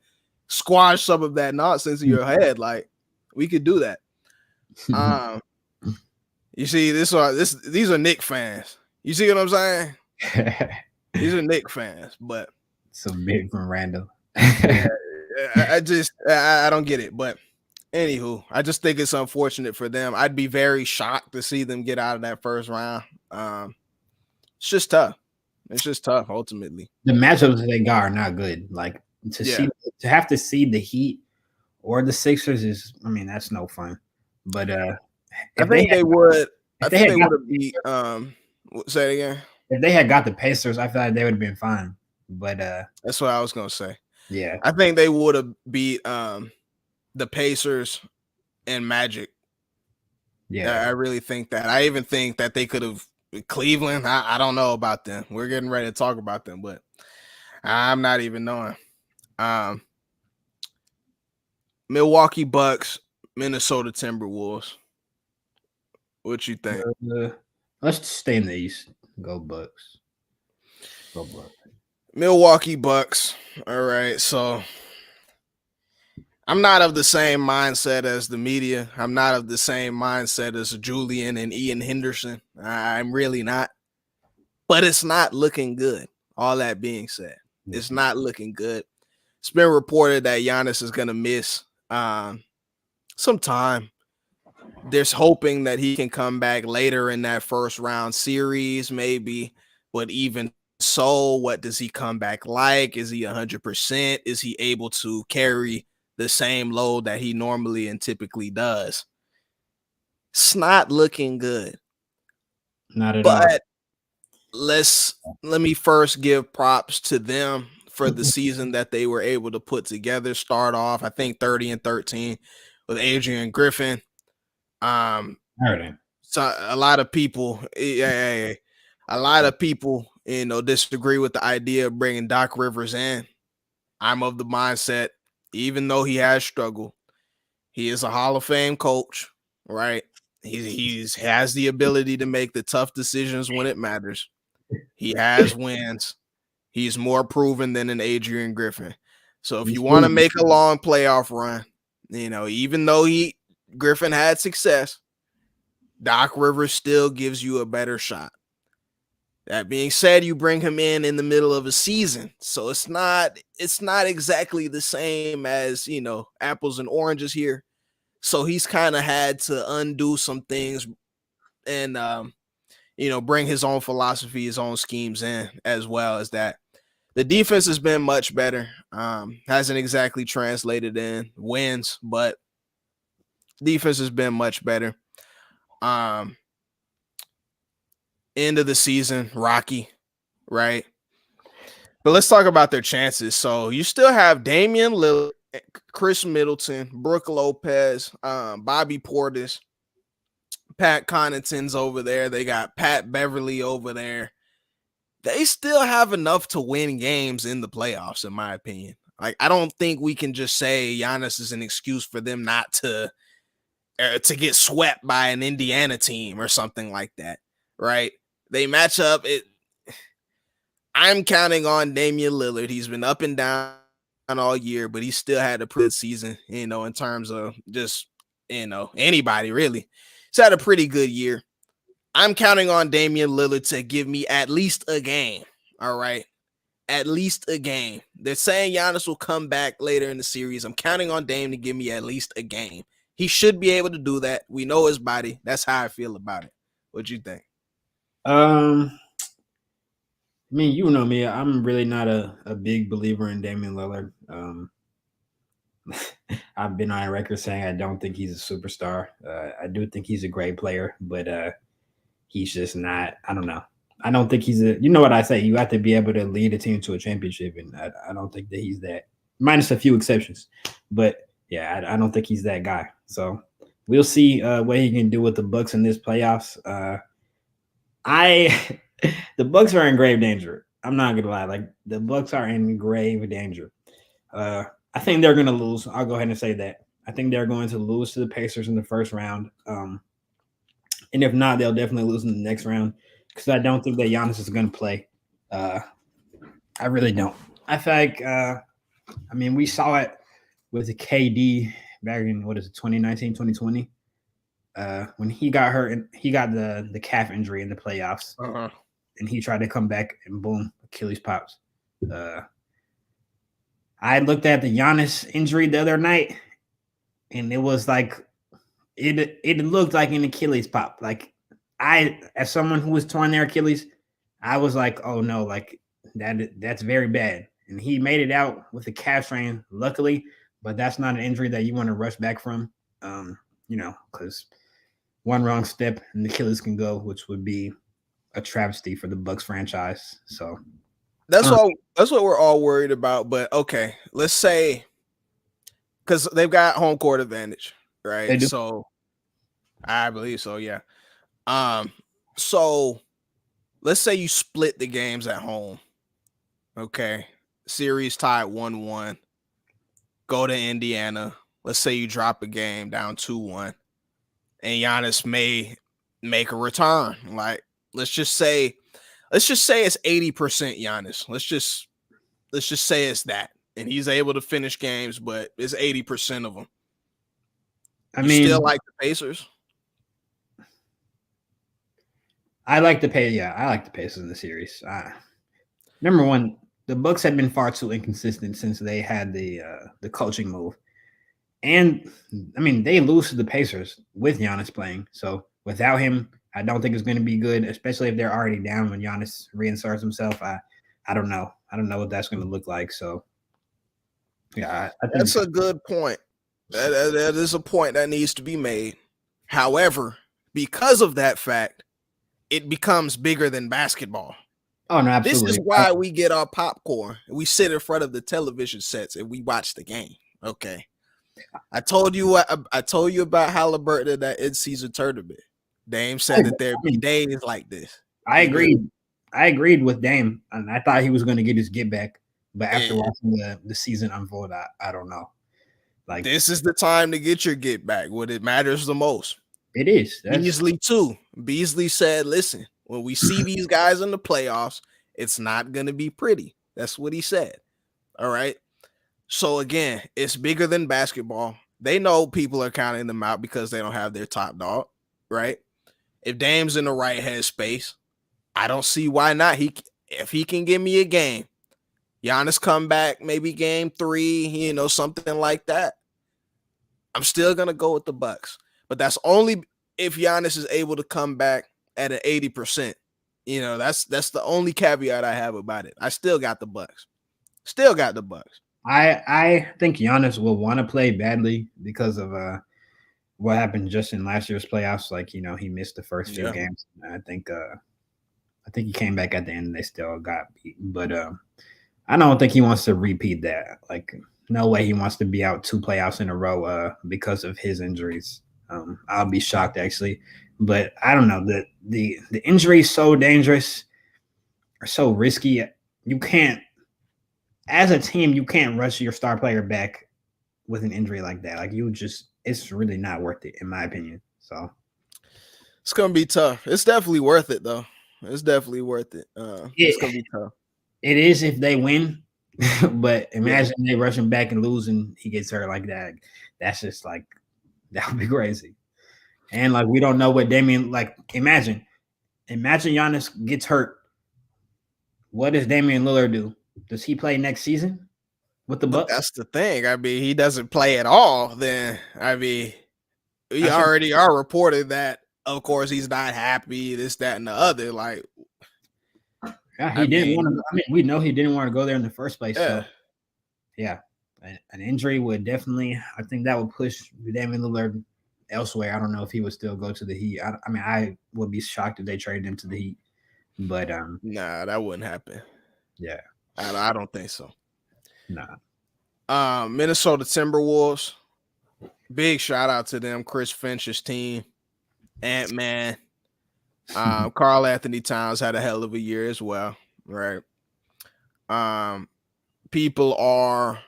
[SPEAKER 2] squash some of that nonsense in your head. Like, we could do that. You see, these are Nick fans. You see what I'm saying? These are Nick fans, but
[SPEAKER 3] some big from Randall.
[SPEAKER 2] I don't get it. But anywho, I just think it's unfortunate for them. I'd be very shocked to see them get out of that first round. It's just tough. It's just tough ultimately.
[SPEAKER 3] The matchups they got are not good. Like to have to see the Heat or the Sixers is, I mean, that's no fun. But
[SPEAKER 2] I think they would have beat say it again.
[SPEAKER 3] If they had got the Pacers, I feel like they would have been fine. But
[SPEAKER 2] that's what I was gonna say.
[SPEAKER 3] Yeah.
[SPEAKER 2] I think they would have beat the Pacers and Magic.
[SPEAKER 3] Yeah.
[SPEAKER 2] I really think that. I even think that they could have Cleveland. I don't know about them. We're getting ready to talk about them, but I'm not even knowing. Milwaukee Bucks, Minnesota Timberwolves. What you think?
[SPEAKER 3] Let's stay in the East. Go Bucks. Go Bucks.
[SPEAKER 2] Milwaukee Bucks. All right. So I'm not of the same mindset as the media. I'm not of the same mindset as Julian and Ian Henderson. I'm really not. But it's not looking good. All that being said, it's not looking good. It's been reported that Giannis is going to miss some time. There's hoping that he can come back later in that first round series, maybe. But even so, what does he come back like? Is he 100%? Is he able to carry the same load that he normally and typically does? It's not looking good.
[SPEAKER 3] Not at all.
[SPEAKER 2] But let me first give props to them for the season that they were able to put together. Start off, I think 30-13 with Adrian Griffin. So a lot of people, disagree with the idea of bringing Doc Rivers in. I'm of the mindset, even though he has struggled, he is a Hall of Fame coach, right? He has the ability to make the tough decisions when it matters. He has wins. He's more proven than an Adrian Griffin. So if you want to make a long playoff run, even though Griffin had success, Doc Rivers still gives you a better shot. That being said, you bring him in the middle of a season, so it's not exactly the same as, apples and oranges here. So he's kind of had to undo some things and bring his own philosophy, his own schemes in, as well as that. The defense has been much better. Hasn't exactly translated in wins, but defense has been much better. End of the season, rocky, right? But let's talk about their chances. So you still have Damian Lillard, Chris Middleton, Brooke Lopez, Bobby Portis, Pat Connaughton's over there. They got Pat Beverly over there. They still have enough to win games in the playoffs, in my opinion. Like, I don't think we can just say Giannis is an excuse for them not to get swept by an Indiana team or something like that, right? They match up. I'm counting on Damian Lillard. He's been up and down all year, but he still had a pretty season, in terms of just, anybody really. He's had a pretty good year. I'm counting on Damian Lillard to give me at least a game, all right? At least a game. They're saying Giannis will come back later in the series. I'm counting on Dame to give me at least a game. He should be able to do that. We know his body. That's how I feel about it. What you think?
[SPEAKER 3] I mean, you know me. I'm really not a big believer in Damian Lillard. I've been on record saying I don't think he's a superstar. I do think he's a great player, but he's just not. I don't know. I don't think he's you know what I say? You have to be able to lead a team to a championship, and I don't think that he's that. Minus a few exceptions, but yeah, I don't think he's that guy. So we'll see what he can do with the Bucks in this playoffs. The Bucks are in grave danger. I'm not gonna lie. Like, the Bucks are in grave danger. I think they're gonna lose. I'll go ahead and say that. I think they're going to lose to the Pacers in the first round. And if not, they'll definitely lose in the next round because I don't think that Giannis is going to play. I really don't. I feel like, we saw it with the KD back in, 2019, 2020, when he got hurt and he got the calf injury in the playoffs.
[SPEAKER 2] Uh-huh.
[SPEAKER 3] And he tried to come back and boom, Achilles pops. I looked at the Giannis injury the other night, and it was like it looked like an Achilles pop. Like as someone who was torn their Achilles, I was like, oh no, like that's very bad. And he made it out with a calf strain, luckily, but that's not an injury that you want to rush back from. Because one wrong step and the Achilles can go, which would be a travesty for the Bucks franchise. So
[SPEAKER 2] That's what we're all worried about. But okay, let's say because they've got home court advantage, right?
[SPEAKER 3] They do.
[SPEAKER 2] So I believe so, yeah. So let's say you split the games at home. Okay. Series tied 1-1. Go to Indiana. Let's say you drop a game down 2-1. And Giannis may make a return. Like, let's just say it's 80% Giannis. Let's just say it's that. And he's able to finish games, but it's 80% of them. Still like the Pacers?
[SPEAKER 3] I like the Pacers in the series. Number one, the Bucks have been far too inconsistent since they had the coaching move. And they lose to the Pacers with Giannis playing. So without him, I don't think it's going to be good, especially if they're already down when Giannis reinserts himself. I don't know. I don't know what that's going to look like. So, yeah, I think
[SPEAKER 2] that's a good point. That is a point that needs to be made. However, because of that fact, it becomes bigger than basketball.
[SPEAKER 3] Oh, no, absolutely.
[SPEAKER 2] This is why we get our popcorn. We sit in front of the television sets and we watch the game. Okay. I told you about Halliburton in that in-season tournament. Dame said that there'd be days like this.
[SPEAKER 3] I agreed with Dame, and I thought he was going to get his get back. But after watching the season unfold, I don't know. Like,
[SPEAKER 2] this is the time to get your get back when it matters the most.
[SPEAKER 3] It is.
[SPEAKER 2] Beasley too. Beasley said, "Listen, when we see these guys in the playoffs, it's not going to be pretty." That's what he said. All right. So again, it's bigger than basketball. They know people are counting them out because they don't have their top dog, right? If Dame's in the right headspace, I don't see why not. If he can give me a game, Giannis come back, maybe game 3, something like that. I'm still gonna go with the Bucks, but that's only if Giannis is able to come back at an 80%. That's the only caveat I have about it. I still got the Bucks.
[SPEAKER 3] I think Giannis will want to play badly because of what happened just in last year's playoffs. Like, he missed the first few games. I think he came back at the end and they still got beat. But I don't think he wants to repeat that. Like, no way he wants to be out 2 playoffs in a row because of his injuries. I'll be shocked, actually. But I don't know. The injury is so dangerous or so risky. You can't, as a team, you can't rush your star player back with an injury like that. Like, it's really not worth it, in my opinion. So
[SPEAKER 2] it's going to be tough. It's definitely worth it, though. It's definitely worth it. It's going to be tough.
[SPEAKER 3] It is if they win, but imagine they rush him back and lose and he gets hurt like that. That's just like, that would be crazy. And like, we don't know what Damian, like, imagine Giannis gets hurt. What does Damian Lillard do? Does he play next season with the Bucks?
[SPEAKER 2] That's the thing. He doesn't play at all. Then, we already are reported that, of course, he's not happy, this, that, and the other. Like,
[SPEAKER 3] yeah, he didn't want to. We know he didn't want to go there in the first place. Yeah. So, yeah, an injury would definitely. I think that would push Damian Lillard elsewhere. I don't know if he would still go to the Heat. I would be shocked if they traded him to the Heat. But
[SPEAKER 2] nah, that wouldn't happen.
[SPEAKER 3] Yeah,
[SPEAKER 2] I don't think so.
[SPEAKER 3] Nah.
[SPEAKER 2] Minnesota Timberwolves. Big shout out to them. Chris Finch's team. Ant-Man. Karl Anthony Towns had a hell of a year as well, right? People are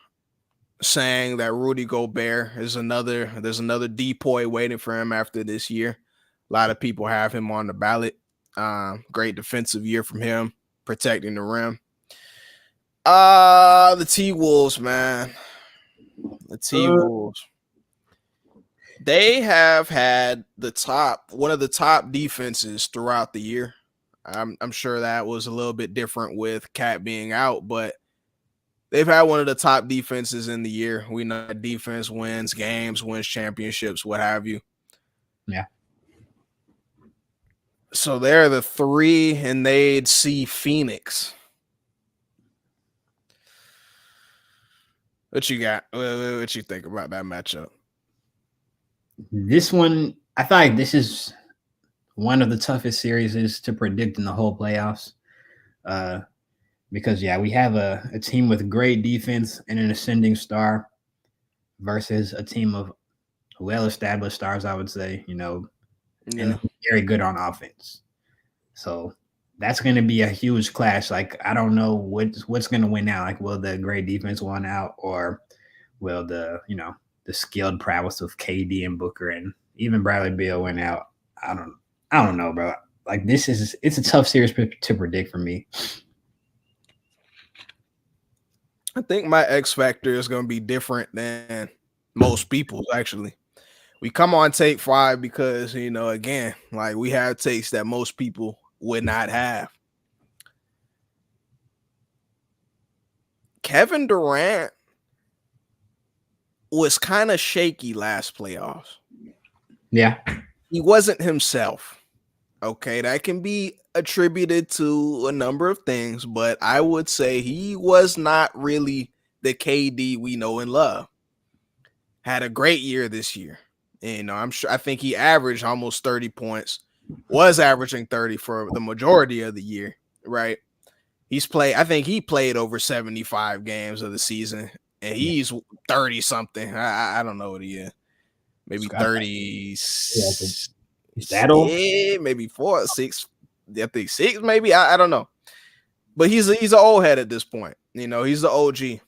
[SPEAKER 2] saying that Rudy Gobert is there's another depoy waiting for him after this year. A lot of people have him on the ballot. Great defensive year from him, protecting the rim. The T-Wolves, man. The T-Wolves. They have had one of the top defenses throughout the year. I'm sure that was a little bit different with Cat being out, but they've had one of the top defenses in the year. We know that defense wins games, wins championships, what have you.
[SPEAKER 3] Yeah.
[SPEAKER 2] So they're the 3, and they'd see Phoenix. What you got? What you think about that matchup?
[SPEAKER 3] This one, I feel like this is one of the toughest series to predict in the whole playoffs. Because, we have a team with great defense and an ascending star versus a team of well-established stars, I would say, and very good on offense. So that's going to be a huge clash. Like, I don't know what's going to win out. Like, will the great defense win out, or will the skilled prowess of KD and Booker and even Bradley Beal win out? I don't know, bro. Like, it's a tough series to predict for me.
[SPEAKER 2] I think my X factor is going to be different than most people's, actually. We come on take 5 because, again, like, we have takes that most people would not have. Kevin Durant was kind of shaky last playoffs.
[SPEAKER 3] Yeah.
[SPEAKER 2] He wasn't himself. Okay, that can be attributed to a number of things, but I would say he was not really the KD we know and love. Had a great year this year. I think he averaged almost 30 points, was averaging 30 for the majority of the year, right? I think he played over 75 games of the season, and he's 30 something. I don't know what he is. Maybe 30.
[SPEAKER 3] Is that old?
[SPEAKER 2] Maybe 4 or 6. I think 6, maybe. I don't know. But he's an old head at this point. He's the OG.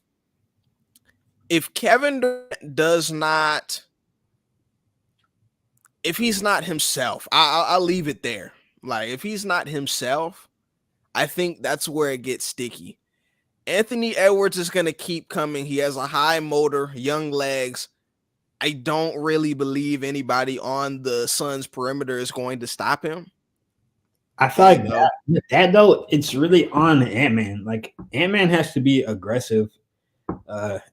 [SPEAKER 2] If Kevin Durant if he's not himself, I'll leave it there. Like, if he's not himself, I think that's where it gets sticky. Anthony Edwards is going to keep coming. He has a high motor, young legs. I don't really believe anybody on the Suns perimeter is going to stop him.
[SPEAKER 3] I feel like that though, it's really on Ant-Man. Like, Ant-Man has to be aggressive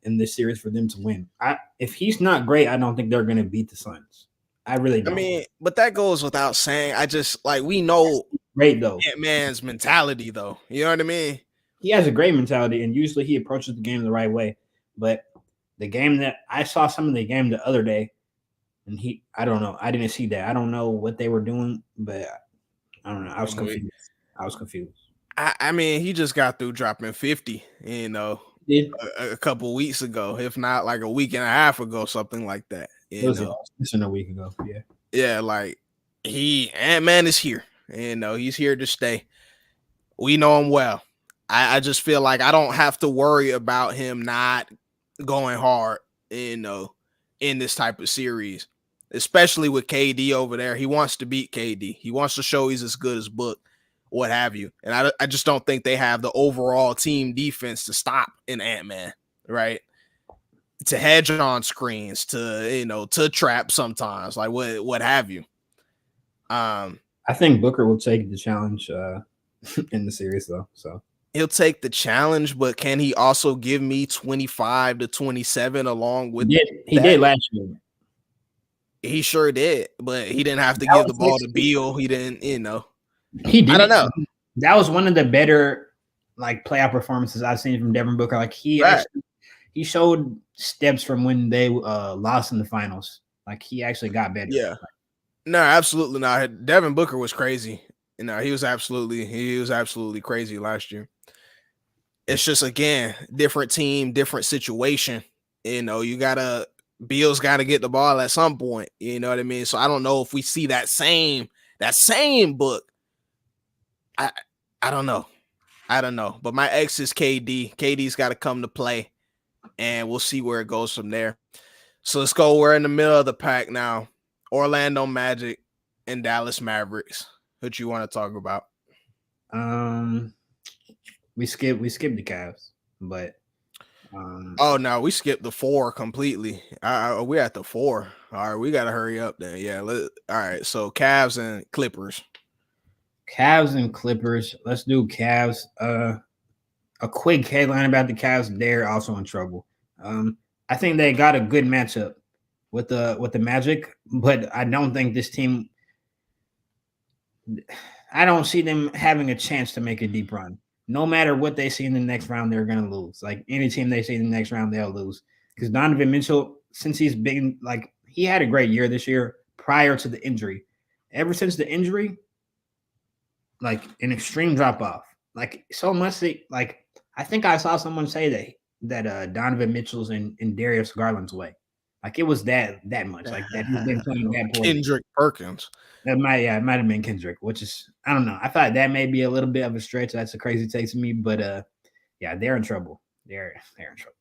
[SPEAKER 3] in this series for them to win. If he's not great, I don't think they're going to beat the Suns. I really don't.
[SPEAKER 2] I mean, but that goes without saying. I just, like, we know
[SPEAKER 3] great though
[SPEAKER 2] Ant-Man's mentality though. You know what I mean?
[SPEAKER 3] He has a great mentality, and usually he approaches the game the right way. But the game that I saw some of the game the other day, and I don't know. I didn't see that. I don't know what they were doing, but I don't know. I was confused.
[SPEAKER 2] I mean, he just got through dropping 50, a couple weeks ago, if not like a week and a half ago, something like that.
[SPEAKER 3] Less than a week ago. Yeah.
[SPEAKER 2] Yeah, like, Ant-Man is here. He's here to stay. We know him well. I just feel like I don't have to worry about him not going hard, in this type of series, especially with KD over there. He wants to beat KD. He wants to show he's as good as Book, what have you. And I just don't think they have the overall team defense to stop an Ant-Man, right? To hedge on screens, to trap sometimes, like what have you.
[SPEAKER 3] I think Booker will take the challenge in the series though. So
[SPEAKER 2] he'll take the challenge, but can he also give me 25 to 27 along with
[SPEAKER 3] He did last year.
[SPEAKER 2] He sure did, but he didn't have to give the ball to Beal. He didn't,
[SPEAKER 3] He did.
[SPEAKER 2] I don't know.
[SPEAKER 3] That was one of the better like playoff performances I've seen from Devin Booker. Like, he showed steps from when they lost in the finals. Like, he actually got better.
[SPEAKER 2] Yeah. No, absolutely not. Devin Booker was crazy. He was absolutely crazy last year. It's just, again, different team, different situation. Beal's got to get the ball at some point. You know what I mean? So I don't know if we see that same Book. I don't know. But my ex is KD. KD's got to come to play, and we'll see where it goes from there. So let's go. We're in the middle of the pack now. Orlando Magic and Dallas Mavericks. What you want to talk about?
[SPEAKER 3] We skipped the Cavs, but
[SPEAKER 2] Oh no, we skipped the 4 completely. We're at the 4. All right, we gotta hurry up then. Yeah, all right. So Cavs and Clippers.
[SPEAKER 3] Cavs and Clippers. Let's do Cavs. A quick headline about the Cavs. They're also in trouble. I think they got a good matchup with the Magic, but I don't think this team. I don't see them having a chance to make a deep run. No matter what they see in the next round, they're going to lose. Like any team they see in the next round, they'll lose. Because Donovan Mitchell, since he's been like he had a great year this year prior to the injury. Ever since the injury, like an extreme drop off. Like so much like I think I saw someone say that Donovan Mitchell's in Darius Garland's way. Like it was that much. Like that he's been playing that poorly.
[SPEAKER 2] Kendrick Perkins.
[SPEAKER 3] It might have been Kendrick, which is I don't know. I thought that may be a little bit of a stretch. That's a crazy take to me, but yeah, they're in trouble. They're in trouble.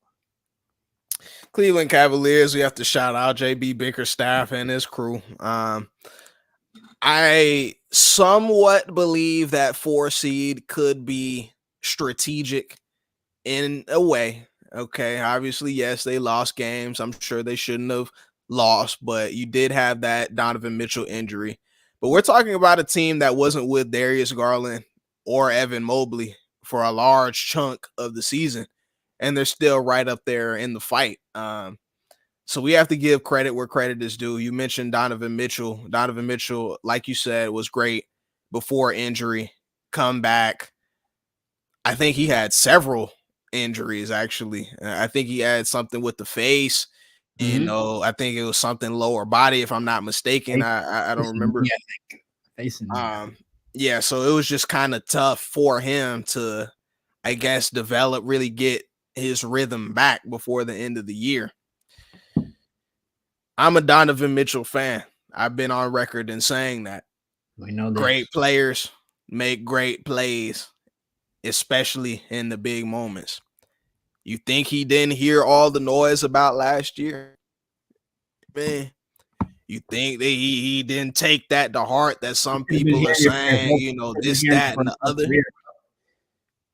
[SPEAKER 2] Cleveland Cavaliers, we have to shout out JB Bickerstaff and his crew. I somewhat believe that 4 seed could be strategic in a way. Okay, obviously, yes, they lost games. I'm sure they shouldn't have lost, but you did have that Donovan Mitchell injury. But we're talking about a team that wasn't with Darius Garland or Evan Mobley for a large chunk of the season, and they're still right up there in the fight. So we have to give credit where credit is due. You mentioned Donovan Mitchell. Donovan Mitchell, like you said, was great before injury, come back. I think he had several injuries, actually. I think he had something with the face. You know, I think it was something lower body, if I'm not mistaken. I don't remember. Yeah, so it was just kind of tough for him to, I guess, really get his rhythm back before the end of the year. I'm a Donovan Mitchell fan. I've been on record in saying that.
[SPEAKER 3] We know that.
[SPEAKER 2] Great players make great plays, especially in the big moments. You think he didn't hear all the noise about last year? Man, you think that he didn't take that to heart that some people are saying, you know, this, that, and the other?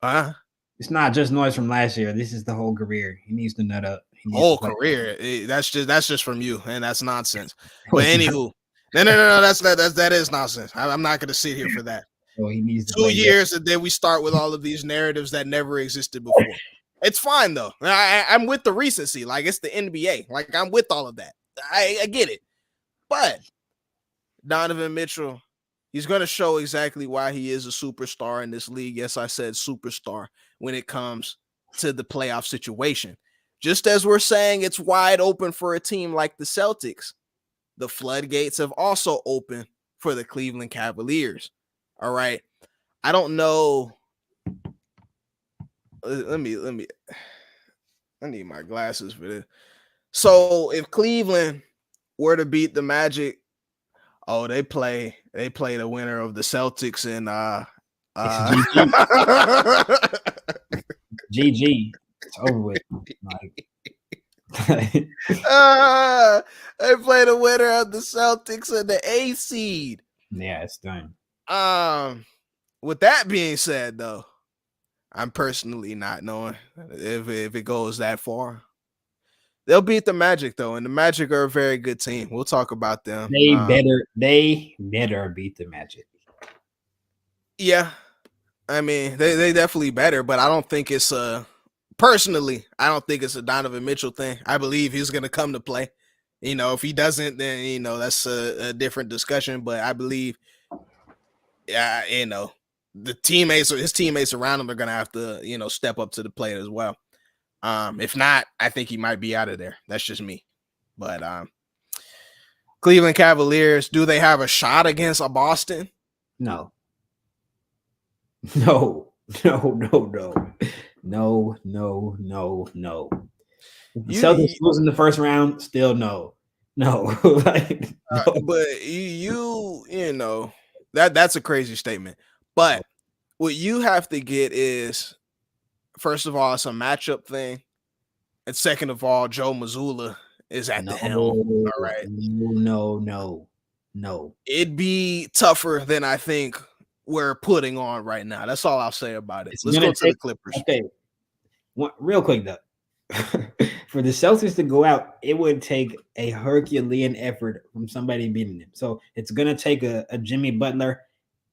[SPEAKER 2] Huh?
[SPEAKER 3] It's not just noise from last year. This is the whole career. He needs to nut up.
[SPEAKER 2] Whole career. That's just from you, and that's nonsense. But anywho, no, that is nonsense. I'm not going to sit here for that.
[SPEAKER 3] So he needs
[SPEAKER 2] 2 years, and then we start with all of these narratives that never existed before. It's fine though. I'm with the recency. Like it's the NBA. Like I'm with all of that. I get it. But Donovan Mitchell, he's going to show exactly why he is a superstar in this league. Yes, I said superstar when it comes to the playoff situation. Just as we're saying it's wide open for a team like the Celtics, the floodgates have also opened for the Cleveland Cavaliers. All right. I don't know. I need my glasses for this. So if Cleveland were to beat the Magic, they play the winner of the Celtics and
[SPEAKER 3] GG. It's over with.
[SPEAKER 2] They play the winner of the Celtics and the A seed.
[SPEAKER 3] Yeah, it's done.
[SPEAKER 2] With that being said, though, I'm personally not knowing if it goes that far. They'll beat the Magic, though, and the Magic are a very good team. We'll talk about them.
[SPEAKER 3] They better beat the Magic.
[SPEAKER 2] Yeah. I mean, they definitely better, but I don't think it's personally, I don't think it's a Donovan Mitchell thing. I believe he's going to come to play. You know, if he doesn't, then, you know, that's a different discussion. But I believe, you know, his teammates around him are going to have to, you know, step up to the plate as well. If not, I think he might be out of there. That's just me. But Cleveland Cavaliers, do they have a shot against a Boston?
[SPEAKER 3] No. Celtics lose in the first round, still no. Like, no.
[SPEAKER 2] But you know, that's a crazy statement. But what you have to get is, first of all, it's a matchup thing. And second of all, Joe Mazzulla is at the helm. All right.
[SPEAKER 3] No. No.
[SPEAKER 2] It'd be tougher than I think we're putting on right now. That's all I'll say about it.
[SPEAKER 3] It's
[SPEAKER 2] Let's
[SPEAKER 3] gonna
[SPEAKER 2] go to the
[SPEAKER 3] take
[SPEAKER 2] Clippers.
[SPEAKER 3] okay. Real quick though. For the Celtics to go out, it would take a Herculean effort from somebody beating them. So it's gonna take a Jimmy Butler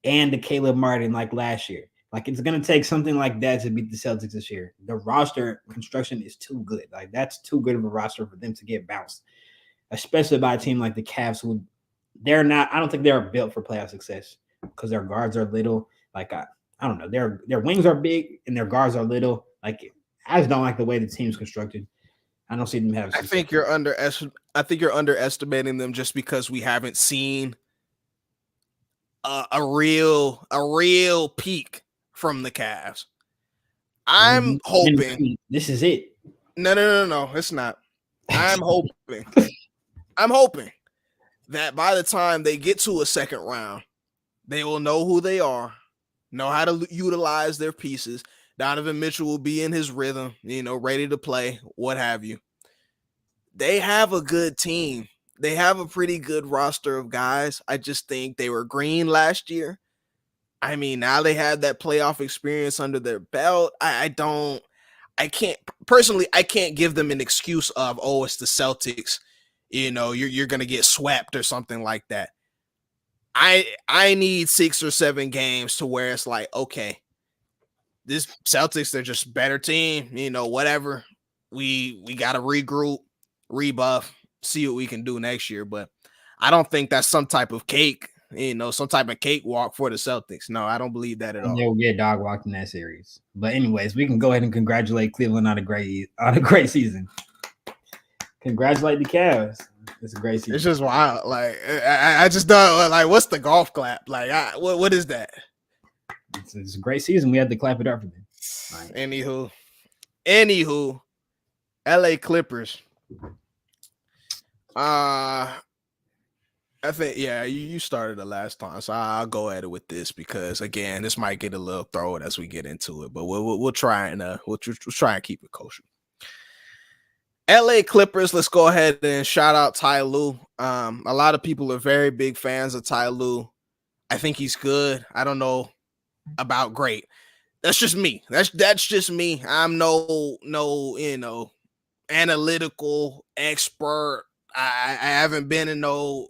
[SPEAKER 3] and a Caleb Martin like last year. Like it's gonna take something like that to beat the Celtics this year. The roster construction is too good. Like that's too good of a roster for them to get bounced, especially by a team like the Cavs, who they're not. I don't think they're built for playoff success because their guards are little. Like I don't know. Their wings are big and their guards are little. Like I just don't like the way the team's constructed. I don't see them having
[SPEAKER 2] I
[SPEAKER 3] success.
[SPEAKER 2] think you're underestimating them just because we haven't seen a real peak from the Cavs. I'm hoping
[SPEAKER 3] this is it.
[SPEAKER 2] No, it's not. I'm hoping that by the time they get to a second round, they will know who they are, know how to utilize their pieces. Donovan Mitchell will be in his rhythm, ready to play, what have you. They have a good team. They have a pretty good roster of guys. I just think they were green last year. I mean, now they have that playoff experience under their belt. I can't give them an excuse of, oh, it's the Celtics. You're gonna get swept or something like that. I need 6 or 7 games to where it's like, okay, this Celtics, they're just better team, whatever. We gotta regroup, rebuff, see what we can do next year. But I don't think that's some type of cake, some type of cakewalk for the Celtics. No, I don't believe that at all.
[SPEAKER 3] They'll get dog walked in that series. But anyways, we can go ahead and congratulate Cleveland on a great season. Congratulate the Cavs. It's a great season.
[SPEAKER 2] It's just wild. Like I just don't like. What's the golf clap? Like what is that?
[SPEAKER 3] It's a great season. We had to clap it up for them.
[SPEAKER 2] Right. Anywho, LA Clippers. I think you started the last time, so I'll go at it with this because again, this might get a little thrown as we get into it, but we'll try and we'll try and keep it kosher. LA Clippers, let's go ahead and shout out Ty Lue. A lot of people are very big fans of Ty Lue. I think he's good. I don't know about great. That's just me. That's just me. I'm no analytical expert. I haven't been in no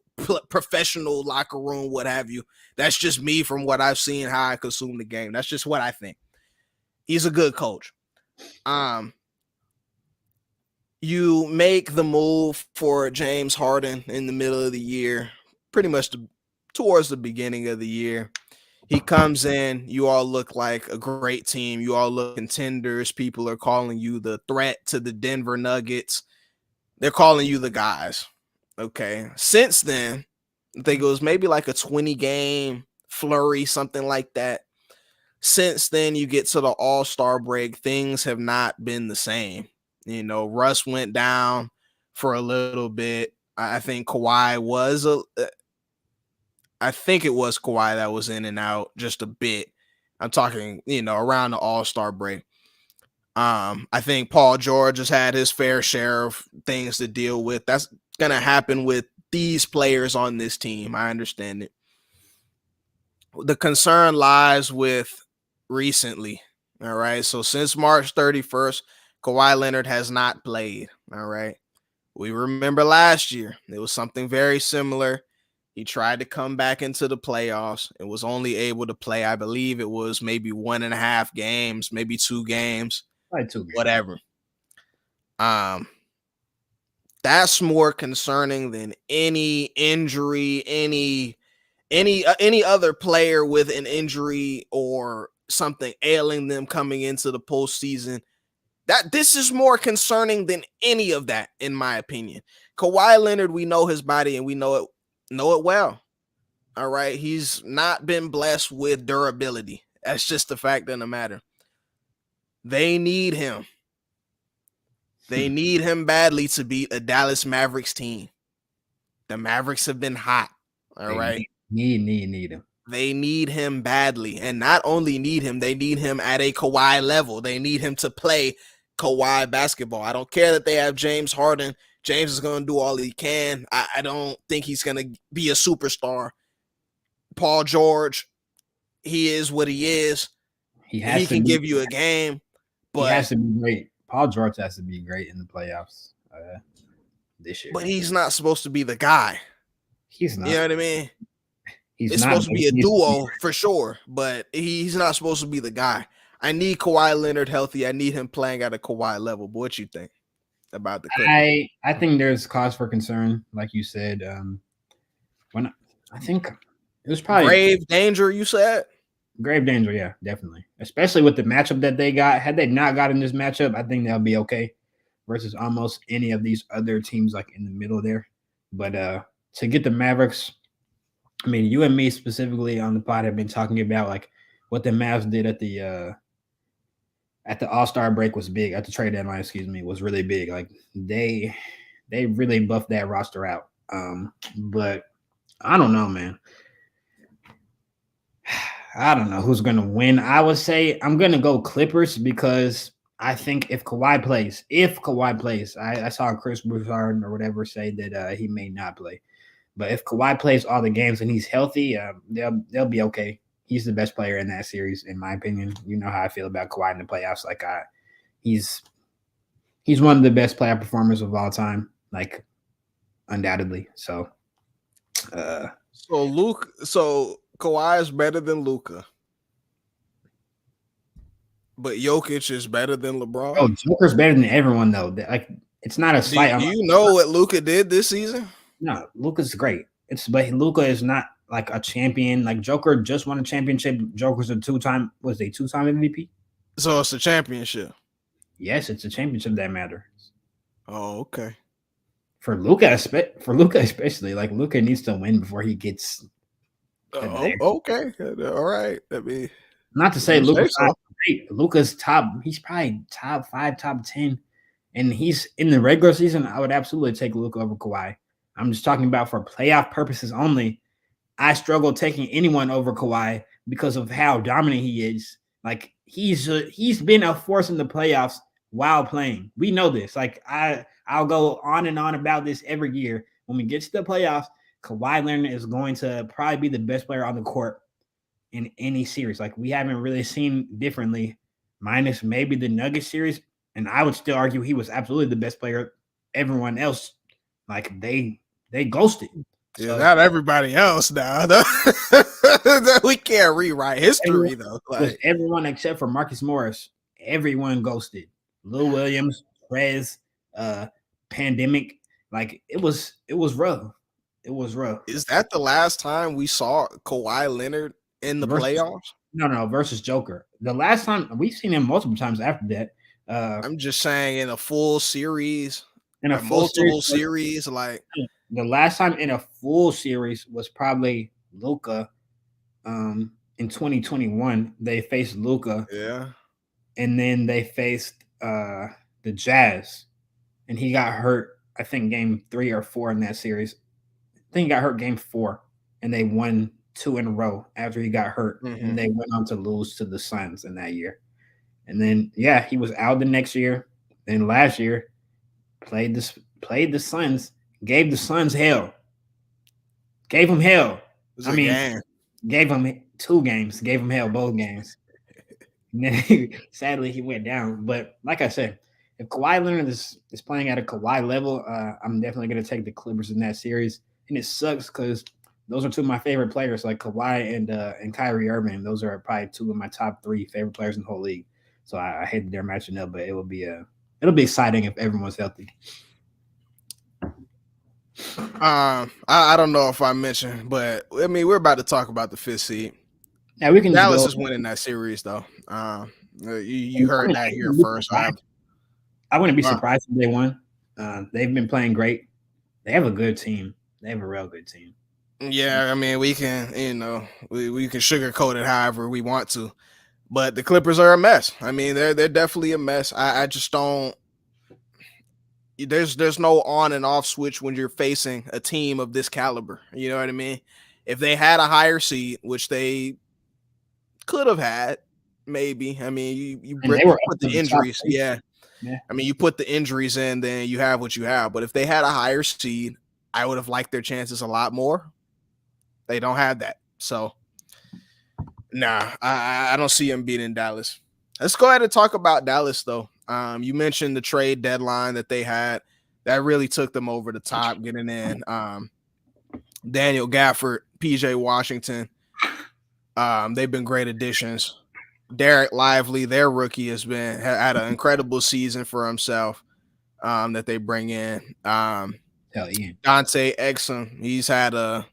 [SPEAKER 2] professional locker room, what have you. That's just me from what I've seen, how I consume the game. That's just what I think. He's a good coach. You make the move for James Harden in the middle of the year, pretty much towards the beginning of the year. He comes in, you all look like a great team. You all look contenders. People are calling you the threat to the Denver Nuggets. They're calling you the guys. Okay. Since then, I think it was maybe like a 20-game flurry, something like that. Since then, you get to the All-Star break. Things have not been the same. Russ went down for a little bit. I think Kawhi was I think it was Kawhi that was in and out just a bit. I'm talking, around the All-Star break. I think Paul George has had his fair share of things to deal with. That's going to happen with these players on this team. I understand it. The concern lies with recently. All right. So since March 31st, Kawhi Leonard has not played. All right. We remember last year, it was something very similar. He tried to come back into the playoffs and was only able to play, I believe it was maybe 1.5 games, maybe 2 games,
[SPEAKER 3] Probably 2 games.
[SPEAKER 2] whatever. That's more concerning than any injury, any other player with an injury or something ailing them coming into the postseason. This is more concerning than any of that, in my opinion. Kawhi Leonard, we know his body and we know it well. All right. He's not been blessed with durability. That's just the fact of the matter. They need him. They need him badly to beat a Dallas Mavericks team. The Mavericks have been hot. All right.
[SPEAKER 3] Need him.
[SPEAKER 2] They need him badly. And not only need him, they need him at a Kawhi level. They need him to play Kawhi basketball. I don't care that they have James Harden James is gonna do all he can. I don't think he's gonna be a superstar. Paul George, he is what he is.
[SPEAKER 3] He has
[SPEAKER 2] He
[SPEAKER 3] to
[SPEAKER 2] can
[SPEAKER 3] be,
[SPEAKER 2] give you a game,
[SPEAKER 3] he has
[SPEAKER 2] but
[SPEAKER 3] to be great. Paul George has to be great in the playoffs this year.
[SPEAKER 2] he's not supposed to be the guy.
[SPEAKER 3] He's not.
[SPEAKER 2] You know what I mean?
[SPEAKER 3] He's
[SPEAKER 2] It's
[SPEAKER 3] not.
[SPEAKER 2] supposed to
[SPEAKER 3] but
[SPEAKER 2] be
[SPEAKER 3] he
[SPEAKER 2] a
[SPEAKER 3] needs to be
[SPEAKER 2] duo for sure, but he's not supposed to be the guy. I need Kawhi Leonard healthy. I need him playing at a Kawhi level. But what you think about the Clippers?
[SPEAKER 3] I think there's cause for concern, like you said. When I think it was probably
[SPEAKER 2] Grave danger, you said?
[SPEAKER 3] grave danger, yeah, definitely. Especially with the matchup that they got. Had they not gotten this matchup, I think they'll be okay versus almost any of these other teams like in the middle there. But to get the Mavericks, I mean, you and me specifically on the pod have been talking about like what the Mavs did at the All-Star break was big, at the trade deadline, excuse me, was really big. Like they really buffed that roster out. But I don't know, man. I don't know who's going to win. I would say I'm going to go Clippers because I think if Kawhi plays, I saw Chris Broussard or whatever say that he may not play. But if Kawhi plays all the games and he's healthy, they'll be okay. He's the best player in that series, in my opinion. You know how I feel about Kawhi in the playoffs. Like he's one of the best playoff performers of all time, like undoubtedly. So
[SPEAKER 2] So Kawhi is better than Luka, but Jokic is better than LeBron.
[SPEAKER 3] oh, Joker's better than everyone though. Like it's not a
[SPEAKER 2] Do
[SPEAKER 3] slight.
[SPEAKER 2] you know what Luka did this season?
[SPEAKER 3] No, Luka's great. But Luka is not like a champion. Like Joker just won a championship. Joker's a two-time MVP?
[SPEAKER 2] So it's a championship.
[SPEAKER 3] Yes, it's a championship that matters.
[SPEAKER 2] Oh, okay.
[SPEAKER 3] For Luka especially, like Luka needs to win before he gets there.
[SPEAKER 2] Okay. All right.
[SPEAKER 3] Not to say
[SPEAKER 2] You say
[SPEAKER 3] Luka's
[SPEAKER 2] so.
[SPEAKER 3] not great. Luka's he's probably top 5, top 10. And he's in the regular season. I would absolutely take Luka over Kawhi. I'm just talking about for playoff purposes only. I struggle taking anyone over Kawhi because of how dominant he is. Like he's been a force in the playoffs while playing. We know this. Like I'll go on and on about this every year. When we get to the playoffs, Kawhi Leonard is going to probably be the best player on the court in any series. Like we haven't really seen differently, minus maybe the Nuggets series. And I would still argue he was absolutely the best player. Everyone else, like they ghosted.
[SPEAKER 2] Yeah,
[SPEAKER 3] So,
[SPEAKER 2] not everybody else now. We can't rewrite history though.
[SPEAKER 3] Like everyone except for Marcus Morris, everyone ghosted. Lou Williams, Trez, Pandemic. Like it was rough. It was rough.
[SPEAKER 2] Is that the last time we saw Kawhi Leonard in the playoffs?
[SPEAKER 3] No, versus Joker. The last time we've seen him multiple times after that.
[SPEAKER 2] I'm just saying in a full series,
[SPEAKER 3] in a full
[SPEAKER 2] multiple series, like
[SPEAKER 3] the last time in a full series was probably Luka. In 2021, they faced Luka.
[SPEAKER 2] Yeah.
[SPEAKER 3] And then they faced the Jazz, and he got hurt. I think game 3 or 4 in that series. I think he got hurt game 4, and they won 2 in a row after he got hurt, and they went on to lose to the Suns in that year. And then he was out the next year. Then last year, played the Suns, gave the Suns hell, gave them hell. Gave him 2 games, gave him hell both games. Sadly, he went down. But like I said, if Kawhi Leonard is playing at a Kawhi level, I'm definitely going to take the Clippers in that series. And it sucks because those are 2 of my favorite players, like Kawhi and Kyrie Irving. Those are probably 2 of my top 3 favorite players in the whole league. So I hate that they're matching up, but it'll be exciting if everyone's healthy.
[SPEAKER 2] I don't know if I mentioned, but I mean we're about to talk about the 5th seed.
[SPEAKER 3] Yeah, we can.
[SPEAKER 2] Dallas is winning that series, though. You heard that here first.
[SPEAKER 3] I wouldn't be surprised if they won. They've been playing great. They have a good team. They have a real good team.
[SPEAKER 2] Yeah, I mean, we can, we can sugarcoat it however we want to, but the Clippers are a mess. I mean, they're definitely a mess. I just don't. There's no on and off switch when you're facing a team of this caliber. You know what I mean? If they had a higher seed, which they could have had, maybe. I mean, you put the injuries. Yeah.
[SPEAKER 3] Yeah.
[SPEAKER 2] I mean, you put the injuries in, then you have what you have. But if they had a higher seed, I would have liked their chances a lot more. They don't have that. So, nah, I don't see them beating Dallas. Let's go ahead and talk about Dallas, though. You mentioned the trade deadline that they had. That really took them over the top, getting in Daniel Gafford, PJ Washington. They've been great additions. Derek Lively, their rookie, had an incredible season for himself. That they bring in.
[SPEAKER 3] Hell yeah.
[SPEAKER 2] Dante Exum, he's had a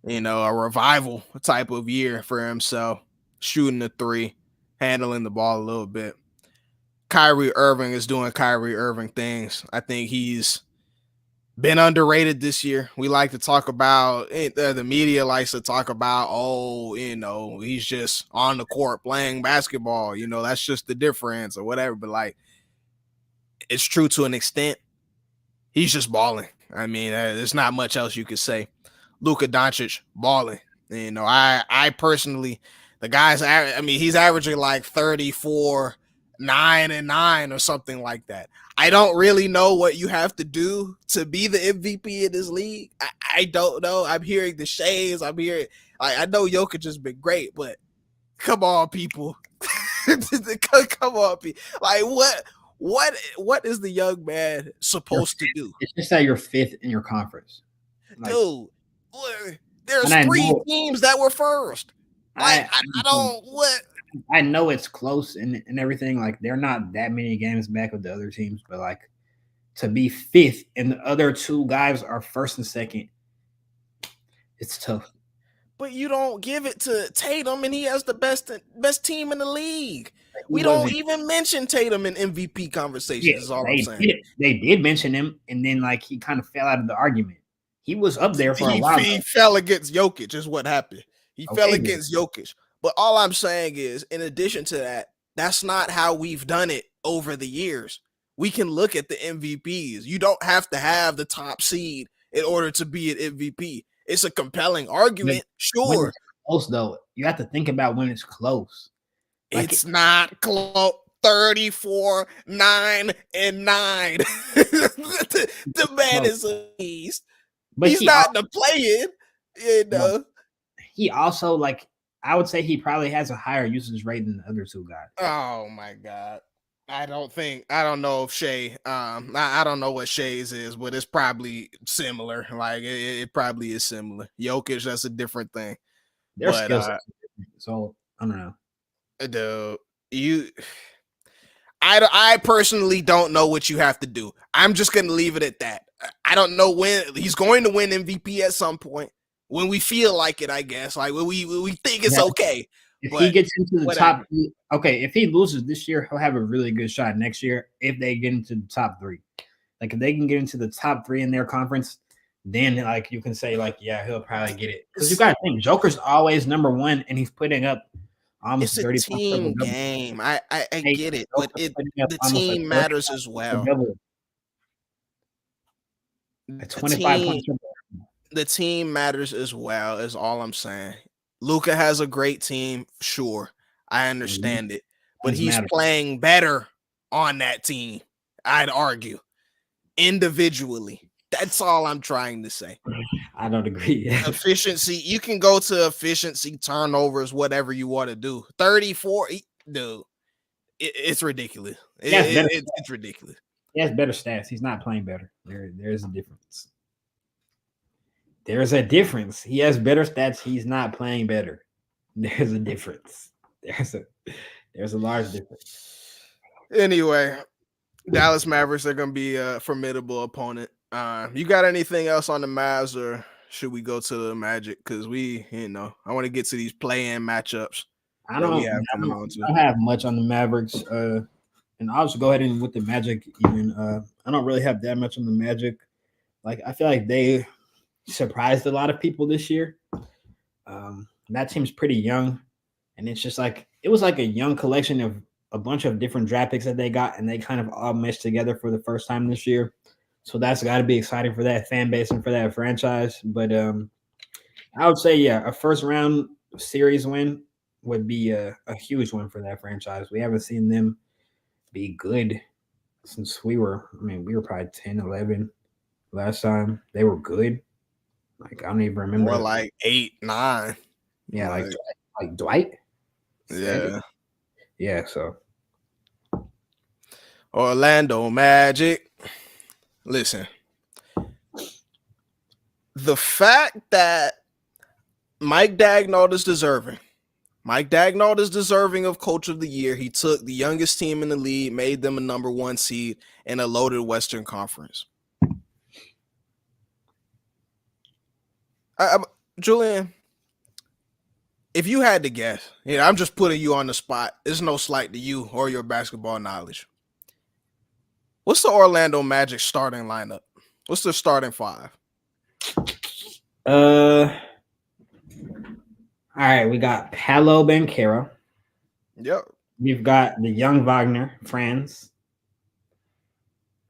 [SPEAKER 2] revival type of year for himself, shooting the three, handling the ball a little bit. Kyrie Irving is doing Kyrie Irving things. I think he's been underrated this year. We like to talk about the media likes to talk about, he's just on the court playing basketball. That's just the difference or whatever. But like, it's true to an extent. He's just balling. I mean, there's not much else you could say. Luka Doncic balling. I personally, the guy's, he's averaging like 34, 9 and 9 or something like that. I don't really know what you have to do to be the MVP in this league. I don't know. I'm hearing the shades. I know Jokic has been great, but come on, people. Come on, people. Like, what is the young man supposed to do?
[SPEAKER 3] It's just that you're fifth in your conference.
[SPEAKER 2] Like, dude, there's 3 teams that were first. Like, I don't what.
[SPEAKER 3] I know it's close and everything. Like, they're not that many games back with the other teams, but like, to be fifth and the other 2 guys are first and second, it's tough.
[SPEAKER 2] But you don't give it to Tatum, and he has the best team in the league. We don't even mention Tatum in MVP conversations. Yeah, is all I'm saying.
[SPEAKER 3] They did mention him, and then like he kind of fell out of the argument. He was up there for a while.
[SPEAKER 2] He fell against Jokic, is what happened. He fell against Jokic. But all I'm saying is, in addition to that, that's not how we've done it over the years. We can look at the MVPs. You don't have to have the top seed in order to be an MVP. It's a compelling argument, sure.
[SPEAKER 3] When it's close, though, you have to think about when it's close.
[SPEAKER 2] Like, it's not close. 34, 9 and 9. the man is a beast. But he's not the play-in,
[SPEAKER 3] He also, like, I would say he probably has a higher usage rate than the other 2 guys.
[SPEAKER 2] Oh my God. I don't know if Shea, I don't know what Shea's is, but it's probably similar. Like, it probably is similar. Jokic, that's a different thing.
[SPEAKER 3] Their skills are different, so I don't know.
[SPEAKER 2] I personally don't know what you have to do. I'm just going to leave it at that. I don't know when he's going to win MVP at some point, when we feel like it, I guess. Like, when we think it's okay.
[SPEAKER 3] If he gets into the top, if he loses this year, he'll have a really good shot next year if they get into the top 3. Like, if they can get into the top 3 in their conference, then like you can say like, yeah, he'll probably get it. Because you got to think, Joker's always number 1, and he's putting up almost 30
[SPEAKER 2] points. It's a team game. I get it, but the team matters as well.
[SPEAKER 3] 25 points.
[SPEAKER 2] The team matters as well, is all I'm saying. Luka has a great team, sure. I understand it. But he's playing better on that team, I'd argue. Individually. That's all I'm trying to say.
[SPEAKER 3] I don't agree.
[SPEAKER 2] Efficiency. You can go to efficiency, turnovers, whatever you want to do. 34, dude. It's ridiculous. It's ridiculous.
[SPEAKER 3] He has better stats. He's not playing better. There's a difference. There's a difference. He has better stats. He's not playing better. There's a difference. There's a large difference.
[SPEAKER 2] Anyway, Dallas Mavericks are going to be a formidable opponent. You got anything else on the Mavs, or should we go to the Magic? Because I want to get to these play-in matchups.
[SPEAKER 3] I don't have much on the Mavericks. And I'll just go ahead and with the Magic even. I don't really have that much on the Magic. Like, I feel like they surprised a lot of people this year. That team's pretty young, and it's just like it was like a young collection of a bunch of different draft picks that they got, and they kind of all meshed together for the first time this year. So that's got to be exciting for that fan base and for that franchise. But I would say, yeah, a first round series win would be a huge win for that franchise. We haven't seen them be good since we were probably 10, 11 last time. They were good. Like I don't even remember.
[SPEAKER 2] More like 8, 9.
[SPEAKER 3] Yeah, like
[SPEAKER 2] Like,
[SPEAKER 3] like Dwight.
[SPEAKER 2] yeah.
[SPEAKER 3] Yeah, so
[SPEAKER 2] Orlando Magic. Listen, the fact that Mike Daigneault is deserving. Mike Daigneault is deserving of Coach of the Year. He took the youngest team in the league, made them a number 1 seed in a loaded Western Conference. Julian, if you had to guess, I'm just putting you on the spot. It's no slight to you or your basketball knowledge. What's the Orlando Magic starting lineup? What's their starting 5?
[SPEAKER 3] all right, we got Paolo Banchero.
[SPEAKER 2] Yep.
[SPEAKER 3] We've got the young Wagner, Franz.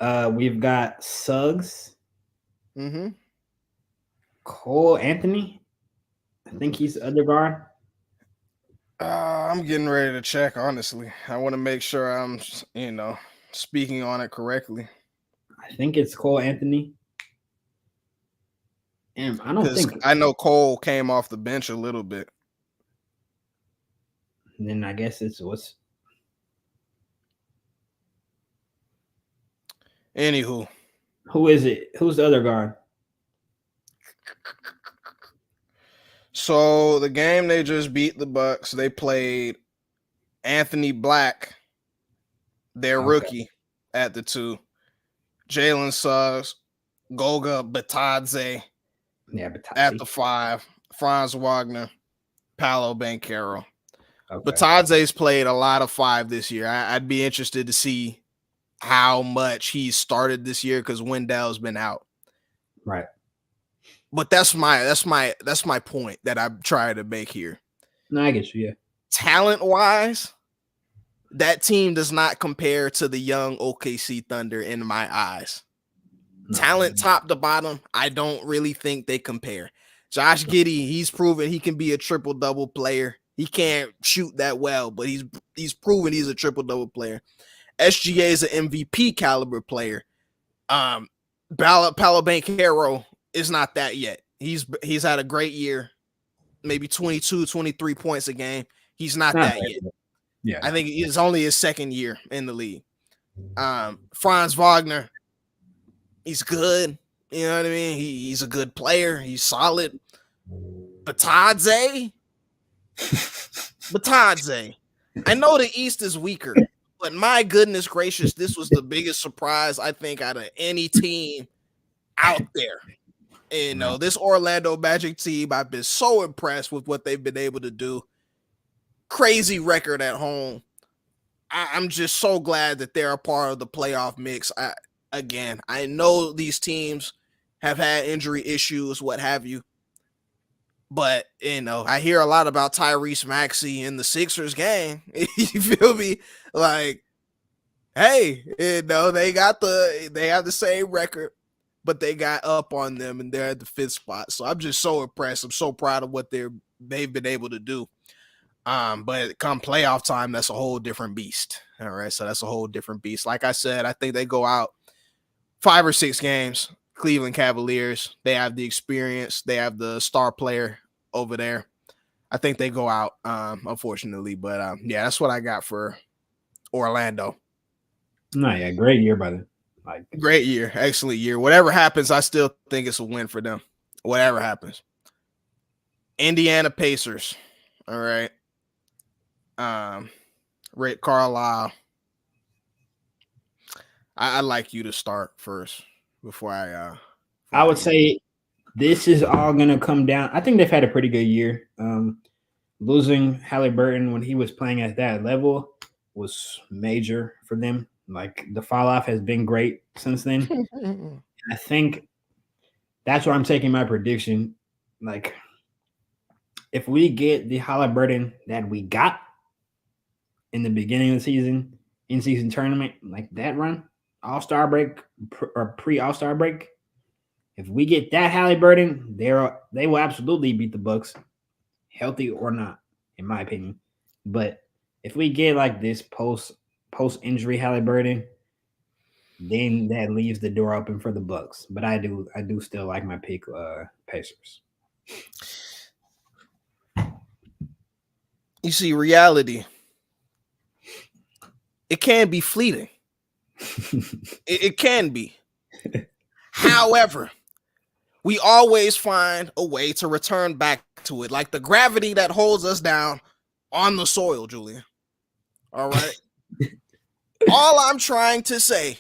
[SPEAKER 3] We've got Suggs.
[SPEAKER 2] Mm-hmm.
[SPEAKER 3] Cole Anthony. I think he's the other guard.
[SPEAKER 2] I'm getting ready to check, honestly. I want to make sure I'm, speaking on it correctly.
[SPEAKER 3] I think it's Cole Anthony. And I don't think.
[SPEAKER 2] I know Cole came off the bench a little bit.
[SPEAKER 3] Then I guess it's what's.
[SPEAKER 2] Anywho.
[SPEAKER 3] Who is it? Who's the other guard?
[SPEAKER 2] So the game they just beat the Bucks, they played Anthony Black, their rookie, at the 2. Jalen Suggs, Goga Batadze, at the 5. Franz Wagner, Paolo Banchero. Okay. Batadze's played a lot of 5 this year. I'd be interested to see how much he's started this year because Wendell's been out.
[SPEAKER 3] Right.
[SPEAKER 2] But that's my point that I'm trying to make here.
[SPEAKER 3] No, I get you. Yeah.
[SPEAKER 2] Talent-wise, that team does not compare to the young OKC Thunder in my eyes. No. Talent top to bottom, I don't really think they compare. Josh Giddey, he's proven he can be a triple-double player. He can't shoot that well, but he's proven he's a triple-double player. SGA is an MVP caliber player. Paolo Banchero is not that yet. He's had a great year, maybe 22, 23 points a game. He's not that yet. Yeah, I think it's only his second year in the league. Franz Wagner, he's good. You know what I mean? He's a good player. He's solid. Batadze. I know the East is weaker, but my goodness gracious, this was the biggest surprise I think out of any team out there. And this Orlando Magic team, I've been so impressed with what they've been able to do. Crazy record at home. I'm just so glad that they're a part of the playoff mix. I know these teams have had injury issues, what have you. But, I hear a lot about Tyrese Maxey in the Sixers game. You feel me? Like, hey, they have the same record, but they got up on them and they're at the 5th spot. So I'm just so impressed. I'm so proud of what they've been able to do. But come playoff time, that's a whole different beast. All right. So that's a whole different beast. Like I said, I think they go out 5 or 6 games. Cleveland Cavaliers, they have the experience. They have the star player over there. I think they go out, unfortunately. But yeah, that's what I got for Orlando.
[SPEAKER 3] No, yeah, great year by them.
[SPEAKER 2] Great year, excellent year. Whatever happens, I still think it's a win for them. Whatever happens. Indiana Pacers. All right. Rick Carlisle. I'd like you to start first before
[SPEAKER 3] I would say this is all gonna come down. I think they've had a pretty good year. Losing Halliburton when he was playing at that level was major for them. Like the fall off has been great since then. I think that's where I'm taking my prediction. Like, if we get the Halliburton that we got in the beginning of the season, in-season tournament, like that run, All-Star break or pre-All-Star break, if we get that Halliburton, they will absolutely beat the Bucks, healthy or not, in my opinion. But if we get like this post-injury Halliburton, then that leaves the door open for the Bucks. But I do still like my pick, Pacers.
[SPEAKER 2] You see, reality, it can be fleeting. It can be. However, we always find a way to return back to it, like the gravity that holds us down on the soil, Julian. All right. All I'm trying to say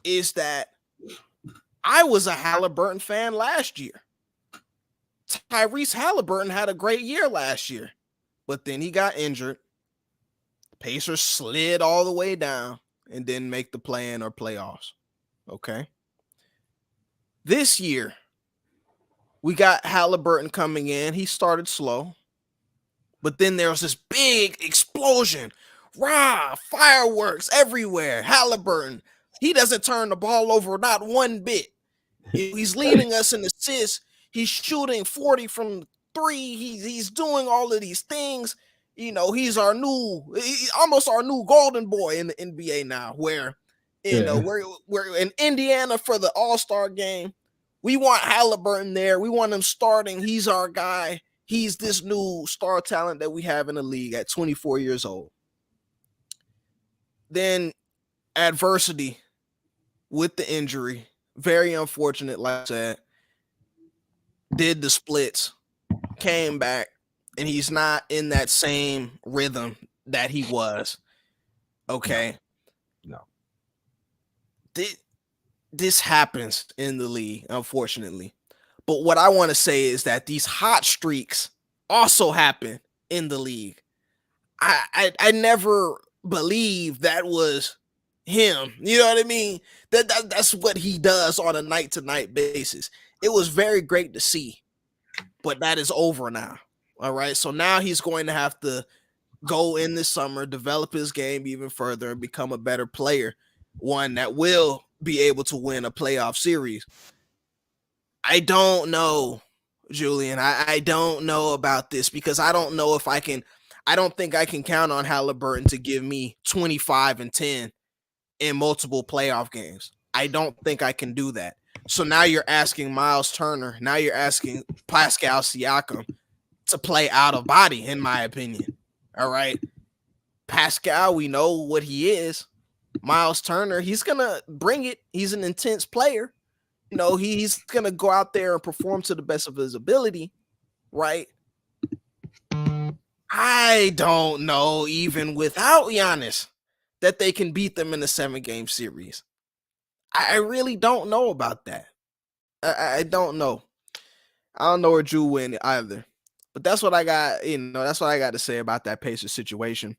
[SPEAKER 2] is that I was a Halliburton fan last year. Tyrese Halliburton had a great year last year, but then he got injured. Pacers slid all the way down and didn't make the play-in or playoffs. Okay. This year, we got Halliburton coming in. He started slow, but then there was this big explosion. Rah, fireworks everywhere. Halliburton, he doesn't turn the ball over not one bit. He's leading us in assists. He's shooting 40 from 3. He's doing all of these things. You know, he's almost our new golden boy in the NBA now, where, you know, we're in Indiana for the All-Star game. We want Halliburton there. We want him starting. He's our guy. He's this new star talent that we have in the league at 24 years old. Then adversity with the injury, very unfortunate, like I said, did the splits, came back, and he's not in that same rhythm that he was. Okay.
[SPEAKER 3] No.
[SPEAKER 2] This happens in the league, unfortunately. But what I want to say is that these hot streaks also happen in the league. I never believed that was him. You know what I mean? That's what he does on a night-to-night basis. It was very great to see, but that is over now. All right. So now he's going to have to go in this summer, develop his game even further, and become a better player, one that will be able to win a playoff series. I don't know, Julian. I don't know about this because I don't know if I don't think I can count on Halliburton to give me 25 and 10 in multiple playoff games. I don't think I can do that. So now you're asking Miles Turner, now you're asking Pascal Siakam to play out of body, in my opinion. All right. Pascal, we know what he is. Miles Turner, he's going to bring it. He's an intense player. You know, he's going to go out there and perform to the best of his ability, right? I don't know, even without Giannis, that they can beat them in a 7-game series. I really don't know about that. I don't know. I don't know where Drew went either. But that's what I got, that's what I got to say about that Pacers situation.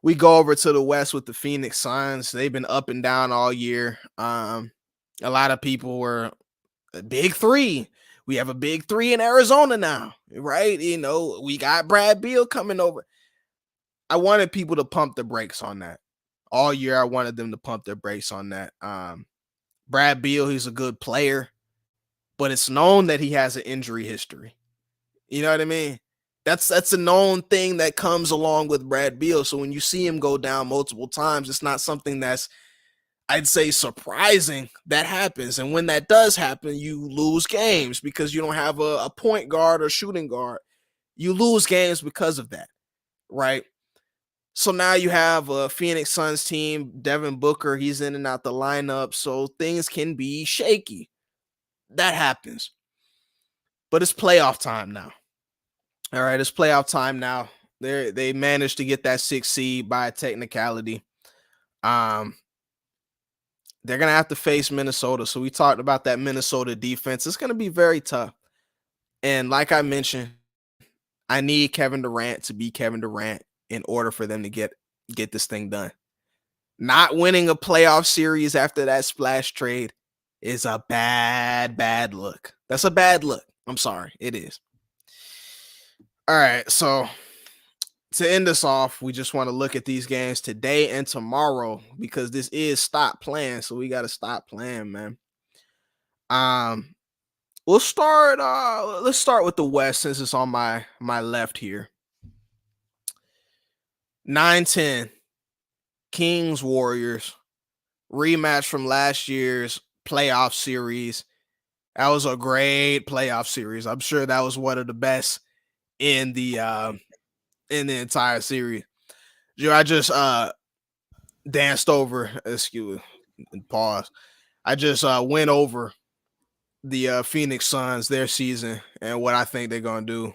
[SPEAKER 2] We go over to the West with the Phoenix Suns. They've been up and down all year. A lot of people were a big three. We have a big three in Arizona now, right? You know, we got Brad Beal coming over. I wanted people to pump the brakes on that. All year, I wanted them to pump their brakes on that. Brad Beal, he's a good player, but it's known that he has an injury history. You know what I mean? That's a known thing that comes along with Brad Beal. So when you see him go down multiple times, it's not something that's, I'd say, surprising that happens. And when that does happen, you lose games because you don't have a point guard or shooting guard. You lose games because of that, right? So now you have a Phoenix Suns team, Devin Booker, he's in and out the lineup, so things can be shaky. That happens. But it's playoff time now. All right, it's playoff time now. They managed to get that 6th seed by a technicality. They're going to have to face Minnesota. So we talked about that Minnesota defense. It's going to be very tough. And like I mentioned, I need Kevin Durant to be Kevin Durant in order for them to get this thing done. Not winning a playoff series after that splash trade is a bad look. That's a bad look. I'm sorry. It is. All right. So to end us off, we just want to look at these games today and tomorrow because this is stop playing. So we got to stop playing, man. We'll start. Let's start with the West since it's on my left here. 9-10, Kings, Warriors. rematch from last year's playoff series. That was a great playoff series. I'm sure that was one of the best in the entire series. I just danced over, excuse me, pause. I just went over the Phoenix Suns, their season, and what I think they're gonna do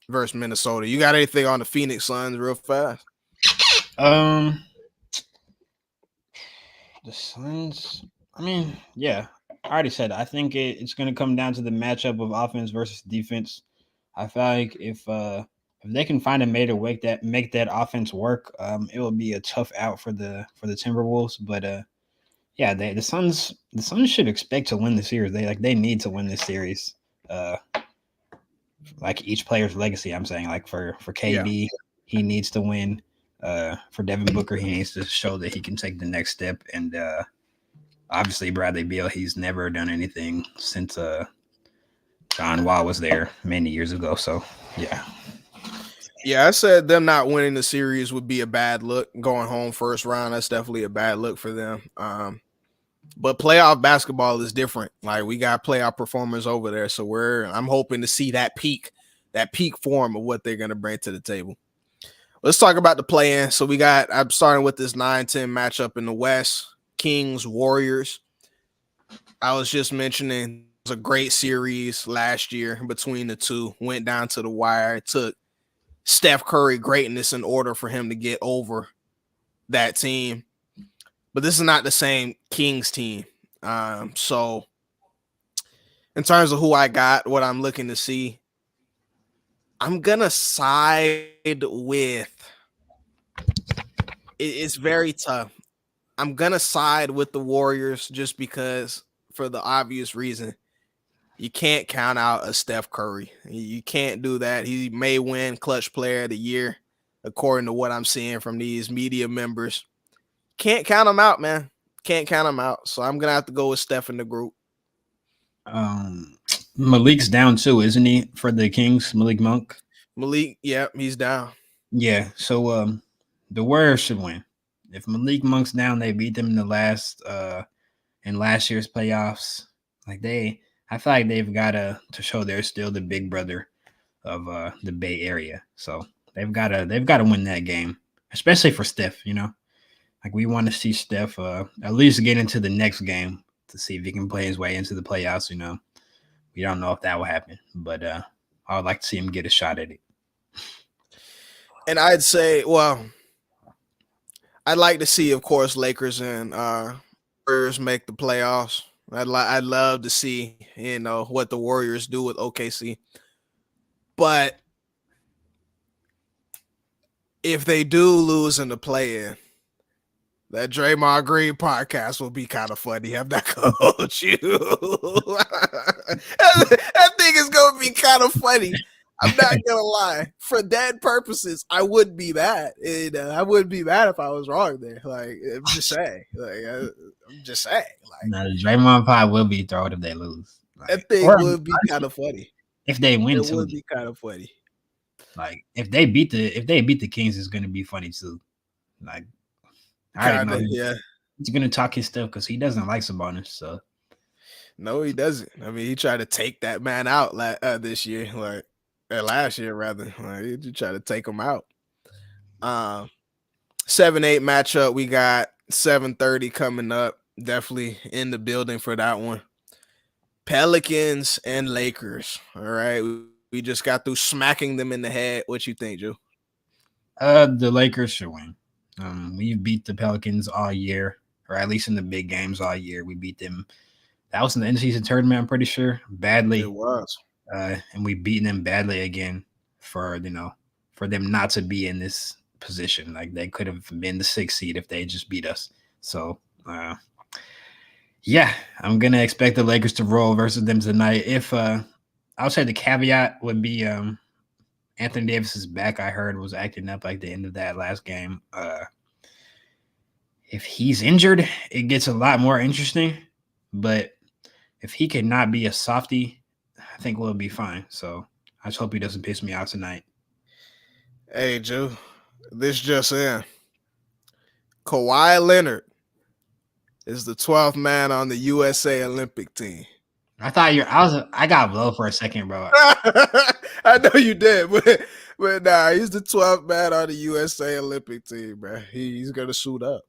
[SPEAKER 2] versus Minnesota. You got anything on the Phoenix Suns real fast?
[SPEAKER 3] The Suns. I mean, yeah, I already said it. I think it's going to come down to the matchup of offense versus defense. I feel like if they can find a way to make that offense work, it will be a tough out for the Timberwolves. But yeah, the Suns should expect to win the series. They need to win this series. Like each player's legacy. I'm saying like for KD, he needs to win. For Devin Booker, he needs to show that he can take the next step. And obviously, Bradley Beal, he's never done anything since John Wall was there many years ago. So, yeah.
[SPEAKER 2] Yeah, I said them not winning the series would be a bad look. Going home first round, that's definitely a bad look for them. But playoff basketball is different. Like we got playoff performers over there, so I'm hoping to see that peak form of what they're going to bring to the table. Let's talk about the play-in. So I'm starting with this 9-10 matchup in the West, Kings, Warriors. I was just mentioning it was a great series last year between the two. Went down to the wire. It took Steph Curry greatness in order for him to get over that team. But this is not the same Kings team. So in terms of who I got, what I'm looking to see, I'm going to side with – it's very tough. I'm going to side with the Warriors just because for the obvious reason. You can't count out a Steph Curry. You can't do that. He may win Clutch Player of the Year, according to what I'm seeing from these media members. Can't count him out, man. Can't count him out. So I'm going to have to go with Steph in the group.
[SPEAKER 3] Malik's down too, isn't he, for the Kings? Malik Monk?
[SPEAKER 2] Malik, yeah, he's down.
[SPEAKER 3] Yeah, so the Warriors should win. If Malik Monk's down, they beat them in last year's playoffs. I feel like they've got to show they're still the big brother of the Bay Area. So they've got to win that game, especially for Steph. You know, like we want to see Steph at least get into the next game to see if he can play his way into the playoffs. You know, we don't know if that will happen, but I would like to see him get a shot at it.
[SPEAKER 2] And I'd say, well, I'd like to see, of course, Lakers and Warriors make the playoffs. I'd love to see, what the Warriors do with OKC. But if they do lose in the play-in, that Draymond Green podcast will be kind of funny. I'm not going to hold you. That thing is going to be kind of funny. I'm not going to lie. For that purposes, I wouldn't be mad. I wouldn't be mad if I was wrong there. Like, I'm just saying.
[SPEAKER 3] No, the Draymond pod will be thrown if they lose.
[SPEAKER 2] That thing would be kind of funny.
[SPEAKER 3] If they win,
[SPEAKER 2] it would be kind of funny.
[SPEAKER 3] Like if they beat the Kings, it's going to be funny too. Like I already know he's going to talk his stuff because he doesn't like Sabonis. So
[SPEAKER 2] no, he doesn't. I mean, he tried to take that man out this year, last year rather. He tried to take him out. 7-8 matchup. We got 7:30 coming up. Definitely in the building for that one. Pelicans and Lakers. All right. We just got through smacking them in the head. What you think, Joe?
[SPEAKER 3] The Lakers should win. We've beat the Pelicans all year, or at least in the big games all year. We beat them. That was in the end-of-season tournament, I'm pretty sure. Badly.
[SPEAKER 2] It was.
[SPEAKER 3] And we beat them badly again for them not to be in this position. Like they could have been the 6th seed if they just beat us. So yeah, I'm gonna expect the Lakers to roll versus them tonight. If I would say the caveat would be Anthony Davis's back, I heard, was acting up like the end of that last game. If he's injured, it gets a lot more interesting. But if he cannot be a softie, I think we'll be fine. So I just hope he doesn't piss me off tonight.
[SPEAKER 2] Hey, Joe, this just in. Kawhi Leonard is the 12th man on the USA Olympic team.
[SPEAKER 3] I thought I got blown for a second, bro.
[SPEAKER 2] I know you did, but nah, he's the 12th man on the USA Olympic team, bro. He's gonna suit up.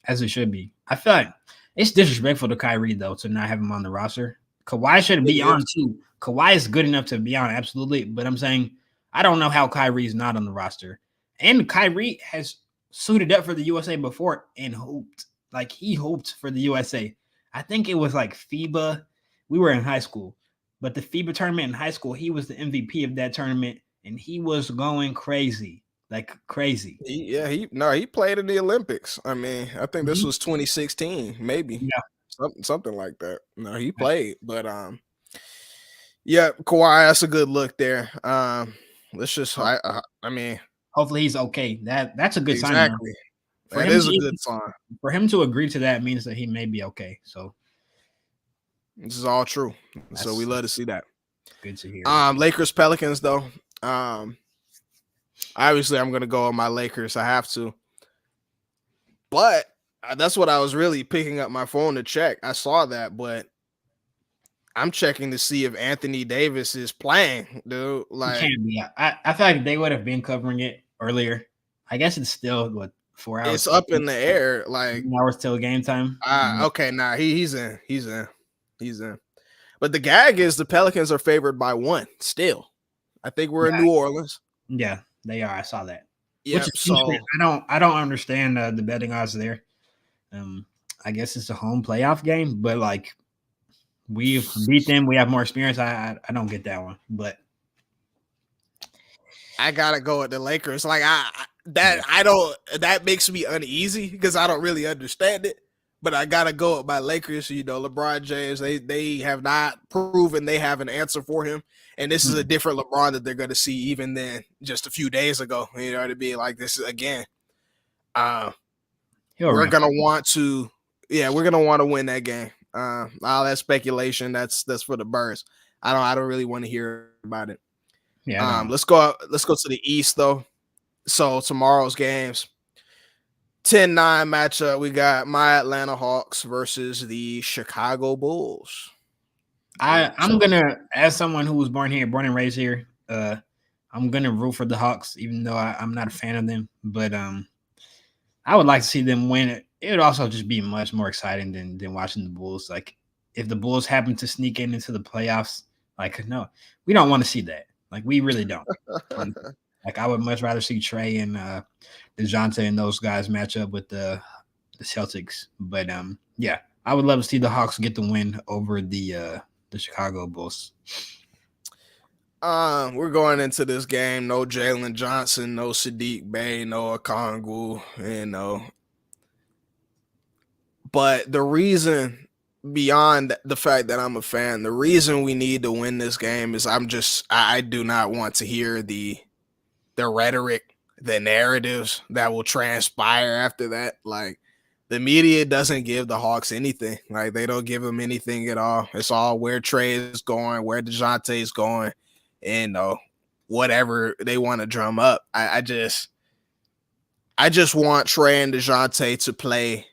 [SPEAKER 3] As it should be. I feel like it's disrespectful to Kyrie though to not have him on the roster. Kawhi should be on too. Kawhi is good enough to be on, absolutely. But I'm saying I don't know how Kyrie's not on the roster. And Kyrie has suited up for the USA before and hooped. Like he hooped for the USA. I think it was like FIBA. We were in high school, but the FIBA tournament in high school, he was the MVP of that tournament, and he was going crazy. Like crazy.
[SPEAKER 2] He played in the Olympics. I mean, I think this was 2016, maybe.
[SPEAKER 3] Yeah.
[SPEAKER 2] Something like that. No, he played, but yeah, Kawhi, that's a good look there. Let's just I mean,
[SPEAKER 3] hopefully he's okay. That's a good sign.
[SPEAKER 2] Exactly. That is a good sign.
[SPEAKER 3] For him to agree to that means that he may be okay. So
[SPEAKER 2] this is all true. So we love to see that.
[SPEAKER 3] Good to hear.
[SPEAKER 2] Lakers Pelicans though. Obviously, I'm gonna go on my Lakers. I have to, but that's what I was really picking up my phone to check. I saw that, but I'm checking to see if Anthony Davis is playing, dude. Like,
[SPEAKER 3] can't be. I feel like they would have been covering it earlier. I guess it's still 4 hours.
[SPEAKER 2] It's up in the air, like
[SPEAKER 3] hours till game time.
[SPEAKER 2] Okay, nah, he's in. But the gag is the Pelicans are favored by 1 still. I think we're in New Orleans.
[SPEAKER 3] Yeah, they are. I saw that.
[SPEAKER 2] Yeah, so
[SPEAKER 3] I don't understand the betting odds there. I guess it's a home playoff game, but like we've beat them, we have more experience. I don't get that one, but
[SPEAKER 2] I gotta go with the Lakers. Like that makes me uneasy because I don't really understand it. But I gotta go with my Lakers. You know, LeBron James, they have not proven they have an answer for him. And this is a different LeBron that they're gonna see even than just a few days ago. You know what I mean? Like this is again. We're gonna want to win that game. All that speculation, that's for the birds. I don't really want to hear about it.
[SPEAKER 3] Yeah.
[SPEAKER 2] Let's go to the East though. So tomorrow's games. 10-9 matchup. We got my Atlanta Hawks versus the Chicago Bulls.
[SPEAKER 3] I'm gonna, as someone who was born and raised here, I'm gonna root for the Hawks, even though I'm not a fan of them. But I would like to see them win. It would also just be much more exciting than watching the Bulls. Like if the Bulls happen to sneak into the playoffs, like no, we don't want to see that. Like we really don't. Like I would much rather see Trey and DeJounte and those guys match up with the Celtics. But yeah, I would love to see the Hawks get the win over the Chicago Bulls.
[SPEAKER 2] We're going into this game. No Jalen Johnson, no Sadiq Bey, no Okongwu, But the reason, beyond the fact that I'm a fan, the reason we need to win this game is I do not want to hear the rhetoric, the narratives that will transpire after that. Like the media doesn't give the Hawks anything. Like they don't give them anything at all. It's all where Trey is going, where DeJounte is going, and whatever they want to drum up. I just want Trey and DeJounte to play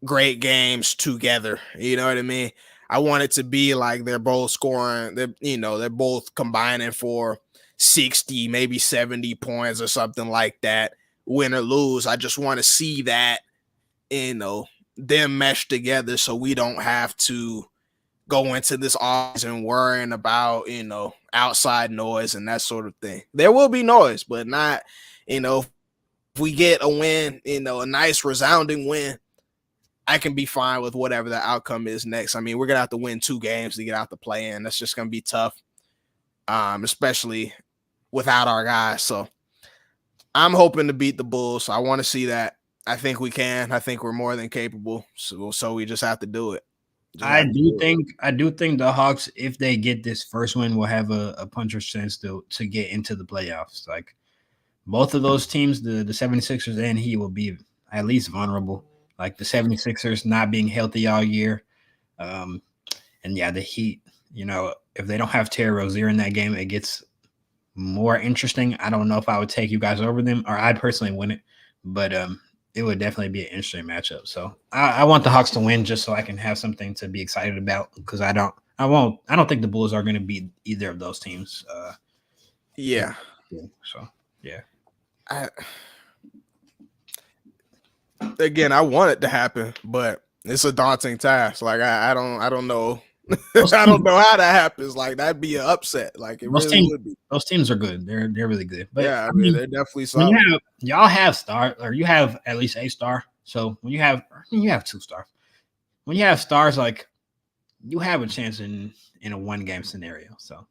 [SPEAKER 2] great games together. You know what I mean? I want it to be like they're both scoring. They're both combining for 60, maybe 70 points or something like that, win or lose. I just want to see that, them mesh together so we don't have to go into this offseason worrying about, outside noise and that sort of thing. There will be noise, but not, if we get a win, a nice resounding win, I can be fine with whatever the outcome is next. I mean, we're going to have to win 2 games to get out the play-in. That's just going to be tough, especially without our guys. So I'm hoping to beat the Bulls. I want to see that. I think we can. I think we're more than capable. So we just have to do it.
[SPEAKER 3] I do think the Hawks, if they get this first win, will have a puncher's chance to get into the playoffs. Like both of those teams, the 76ers and Heat, will be at least vulnerable. Like the 76ers not being healthy all year. And yeah, the Heat, if they don't have Terry Rozier in that game, it gets more interesting. I don't know if I would take you guys over them, or I personally wouldn't. But it would definitely be an interesting matchup. So I want the Hawks to win just so I can have something to be excited about because I don't think the Bulls are going to beat either of those teams.
[SPEAKER 2] Yeah.
[SPEAKER 3] So yeah.
[SPEAKER 2] Again, I want it to happen, but it's a daunting task. Like I don't know. I don't know how that happens. Like that'd be an upset. Like it really would be.
[SPEAKER 3] Those teams are good. They're really good. But
[SPEAKER 2] yeah, I mean they're definitely
[SPEAKER 3] when
[SPEAKER 2] solid.
[SPEAKER 3] y'all have stars, or you have at least a star. So when you have 2 stars, when you have stars, like you have a chance in a 1-game scenario. So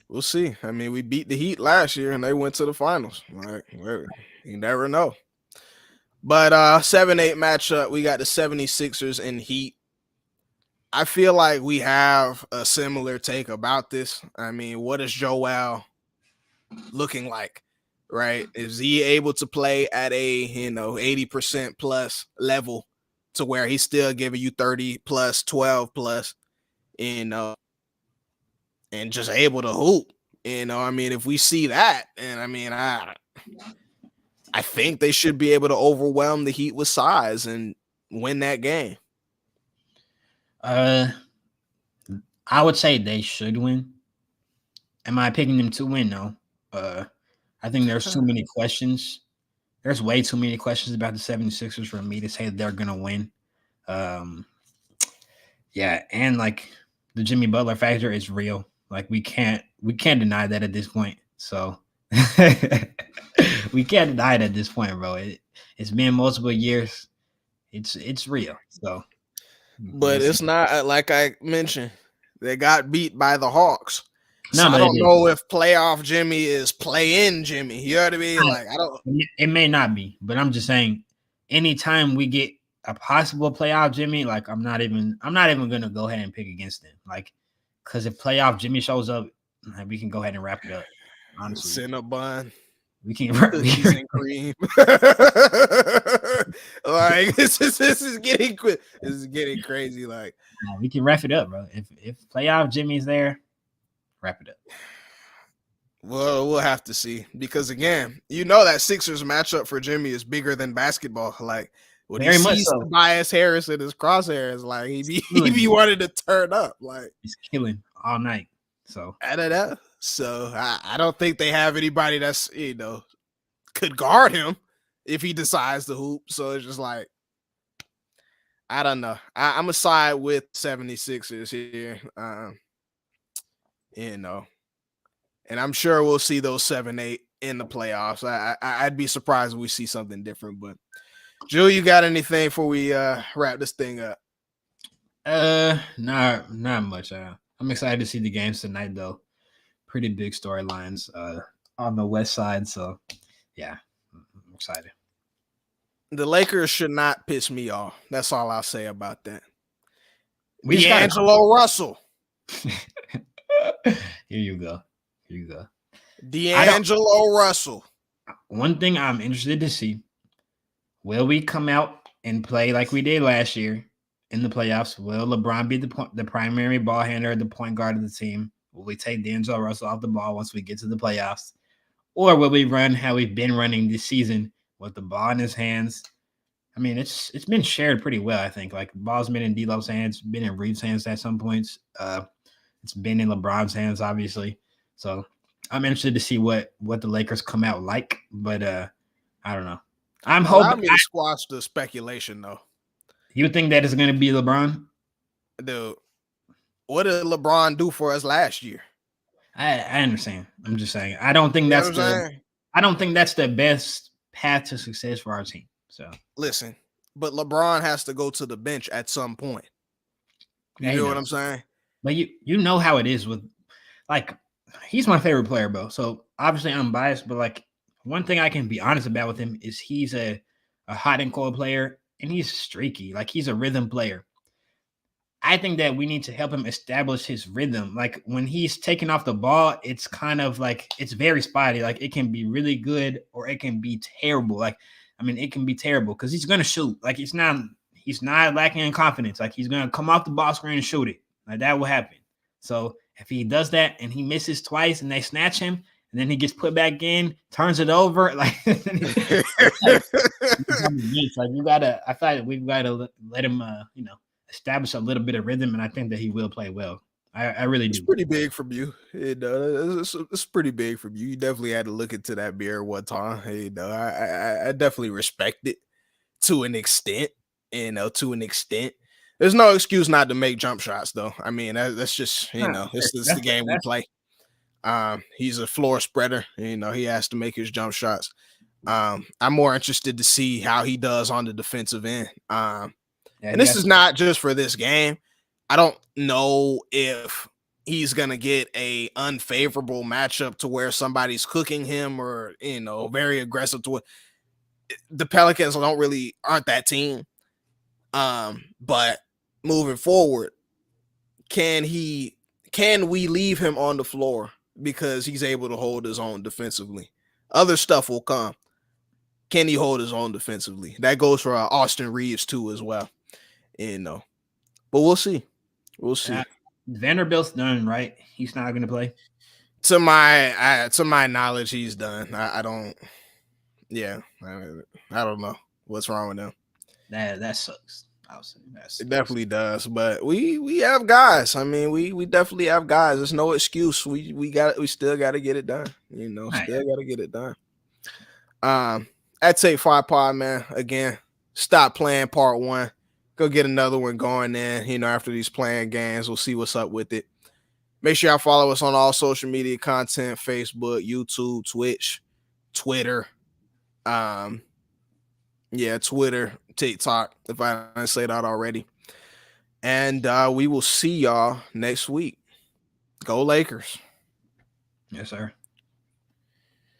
[SPEAKER 2] we'll see. I mean, we beat the Heat last year and they went to the finals. Like you never know. But 7-8 matchup, we got the 76ers and Heat. I feel like we have a similar take about this. I mean, what is Joel looking like, right? Is he able to play at a 80% plus level to where he's still giving you 30 plus, 12 plus, and just able to hoop? I mean, if we see that, and I mean, I think they should be able to overwhelm the Heat with size and win that game.
[SPEAKER 3] I would say they should win. Am I picking them to win? No. I think there's too many questions. There's way too many questions about the 76ers for me to say they're going to win. Yeah, and like the Jimmy Butler factor is real. Like we can't deny that at this point. So we can't deny it at this point, bro. It's been multiple years. It's real. So
[SPEAKER 2] but it's not like I mentioned, they got beat by the Hawks. So I don't know if playoff Jimmy is play-in Jimmy. You know what I mean? Like I don't.
[SPEAKER 3] It may not be, but I'm just saying. Anytime we get a possible playoff Jimmy, like I'm not even gonna go ahead and pick against him. Like, because if playoff Jimmy shows up, we can go ahead and wrap it up. Honestly,
[SPEAKER 2] Cinnabon.
[SPEAKER 3] We can
[SPEAKER 2] cookies and cream. Like this is getting crazy. Like
[SPEAKER 3] we can wrap it up, bro. If playoff Jimmy's there, wrap it up.
[SPEAKER 2] Well, we'll have to see because again, that Sixers matchup for Jimmy is bigger than basketball. Like when he sees Tobias Harris in his crosshairs, like he wanted to turn up. Like
[SPEAKER 3] he's killing all night. So
[SPEAKER 2] I don't know. So I don't think they have anybody that's could guard him if he decides to hoop. So it's just like I don't know. I'm gonna side with 76ers here. And I'm sure we'll see those 7-8 in the playoffs. I'd be surprised if we see something different. But Jill, you got anything before we wrap this thing up?
[SPEAKER 3] Not much. I'm excited to see the games tonight, though. Pretty big storylines on the West Side. So, yeah, I'm excited.
[SPEAKER 2] The Lakers should not piss me off. That's all I'll say about that. D'Angelo Russell.
[SPEAKER 3] Here you go.
[SPEAKER 2] D'Angelo Russell.
[SPEAKER 3] One thing I'm interested to see, will we come out and play like we did last year in the playoffs? Will LeBron be the primary ball handler, the point guard of the team? Will we take D'Angelo Russell off the ball once we get to the playoffs? Or will we run how we've been running this season with the ball in his hands? I mean, it's been shared pretty well, I think. Like, the ball's been in D-Lo's hands, been in Reeves' hands at some points. It's been in LeBron's hands, obviously. So I'm interested to see what the Lakers come out like. But I don't know. I'm hoping.
[SPEAKER 2] Allow me to squash the speculation, though.
[SPEAKER 3] You think that it's going to be LeBron?
[SPEAKER 2] Dude, what did LeBron do for us last year?
[SPEAKER 3] I understand. I'm just saying. I don't think that's the best path to success for our team. So
[SPEAKER 2] listen, but LeBron has to go to the bench at some point. You know what I'm saying?
[SPEAKER 3] But you know how it is with, like, he's my favorite player, bro. So obviously I'm biased, but like one thing I can be honest about with him is he's a hot and cold player and he's streaky. Like, he's a rhythm player. I think that we need to help him establish his rhythm. Like, when he's taking off the ball, it's kind of like, it's very spotty. Like, it can be really good or it can be terrible. Like, I mean, it can be terrible because he's going to shoot. Like, he's not lacking in confidence. Like, he's going to come off the ball screen and shoot it. Like, that will happen. So if he does that and he misses twice and they snatch him, and then he gets put back in, turns it over. Like, like you gotta. I feel like we've got to let him, establish a little bit of rhythm, and I think that he will play well. I really do.
[SPEAKER 2] It's pretty big from you. It's pretty big from you. You definitely had to look into that beer one time. I definitely respect it to an extent. To an extent. There's no excuse not to make jump shots, though. I mean, that's just this is the game we play. He's a floor spreader. He has to make his jump shots. I'm more interested to see how he does on the defensive end. And this is not just for this game. I don't know if he's gonna get a unfavorable matchup to where somebody's cooking him or very aggressive to it. The Pelicans aren't that team. But moving forward, can we leave him on the floor because he's able to hold his own defensively? Other stuff will come. Can he hold his own defensively? That goes for Austin Reeves too as well. But we'll see. We'll see.
[SPEAKER 3] Vanderbilt's done, right? He's not going to play.
[SPEAKER 2] To my knowledge, he's done. I don't know what's wrong with him.
[SPEAKER 3] That sucks.
[SPEAKER 2] It definitely does, but we have guys. I mean, we definitely have guys. There's no excuse. We still got to get it done. Still got to get it done. At Take 5 Pod, man. Again, stop playing part 1. Go get another one going in. After these playing games, we'll see what's up with it. Make sure y'all follow us on all social media content: Facebook, YouTube, Twitch, Twitter. Twitter, TikTok, if I didn't say that already. And we will see y'all next week. Go Lakers.
[SPEAKER 3] Yes, sir.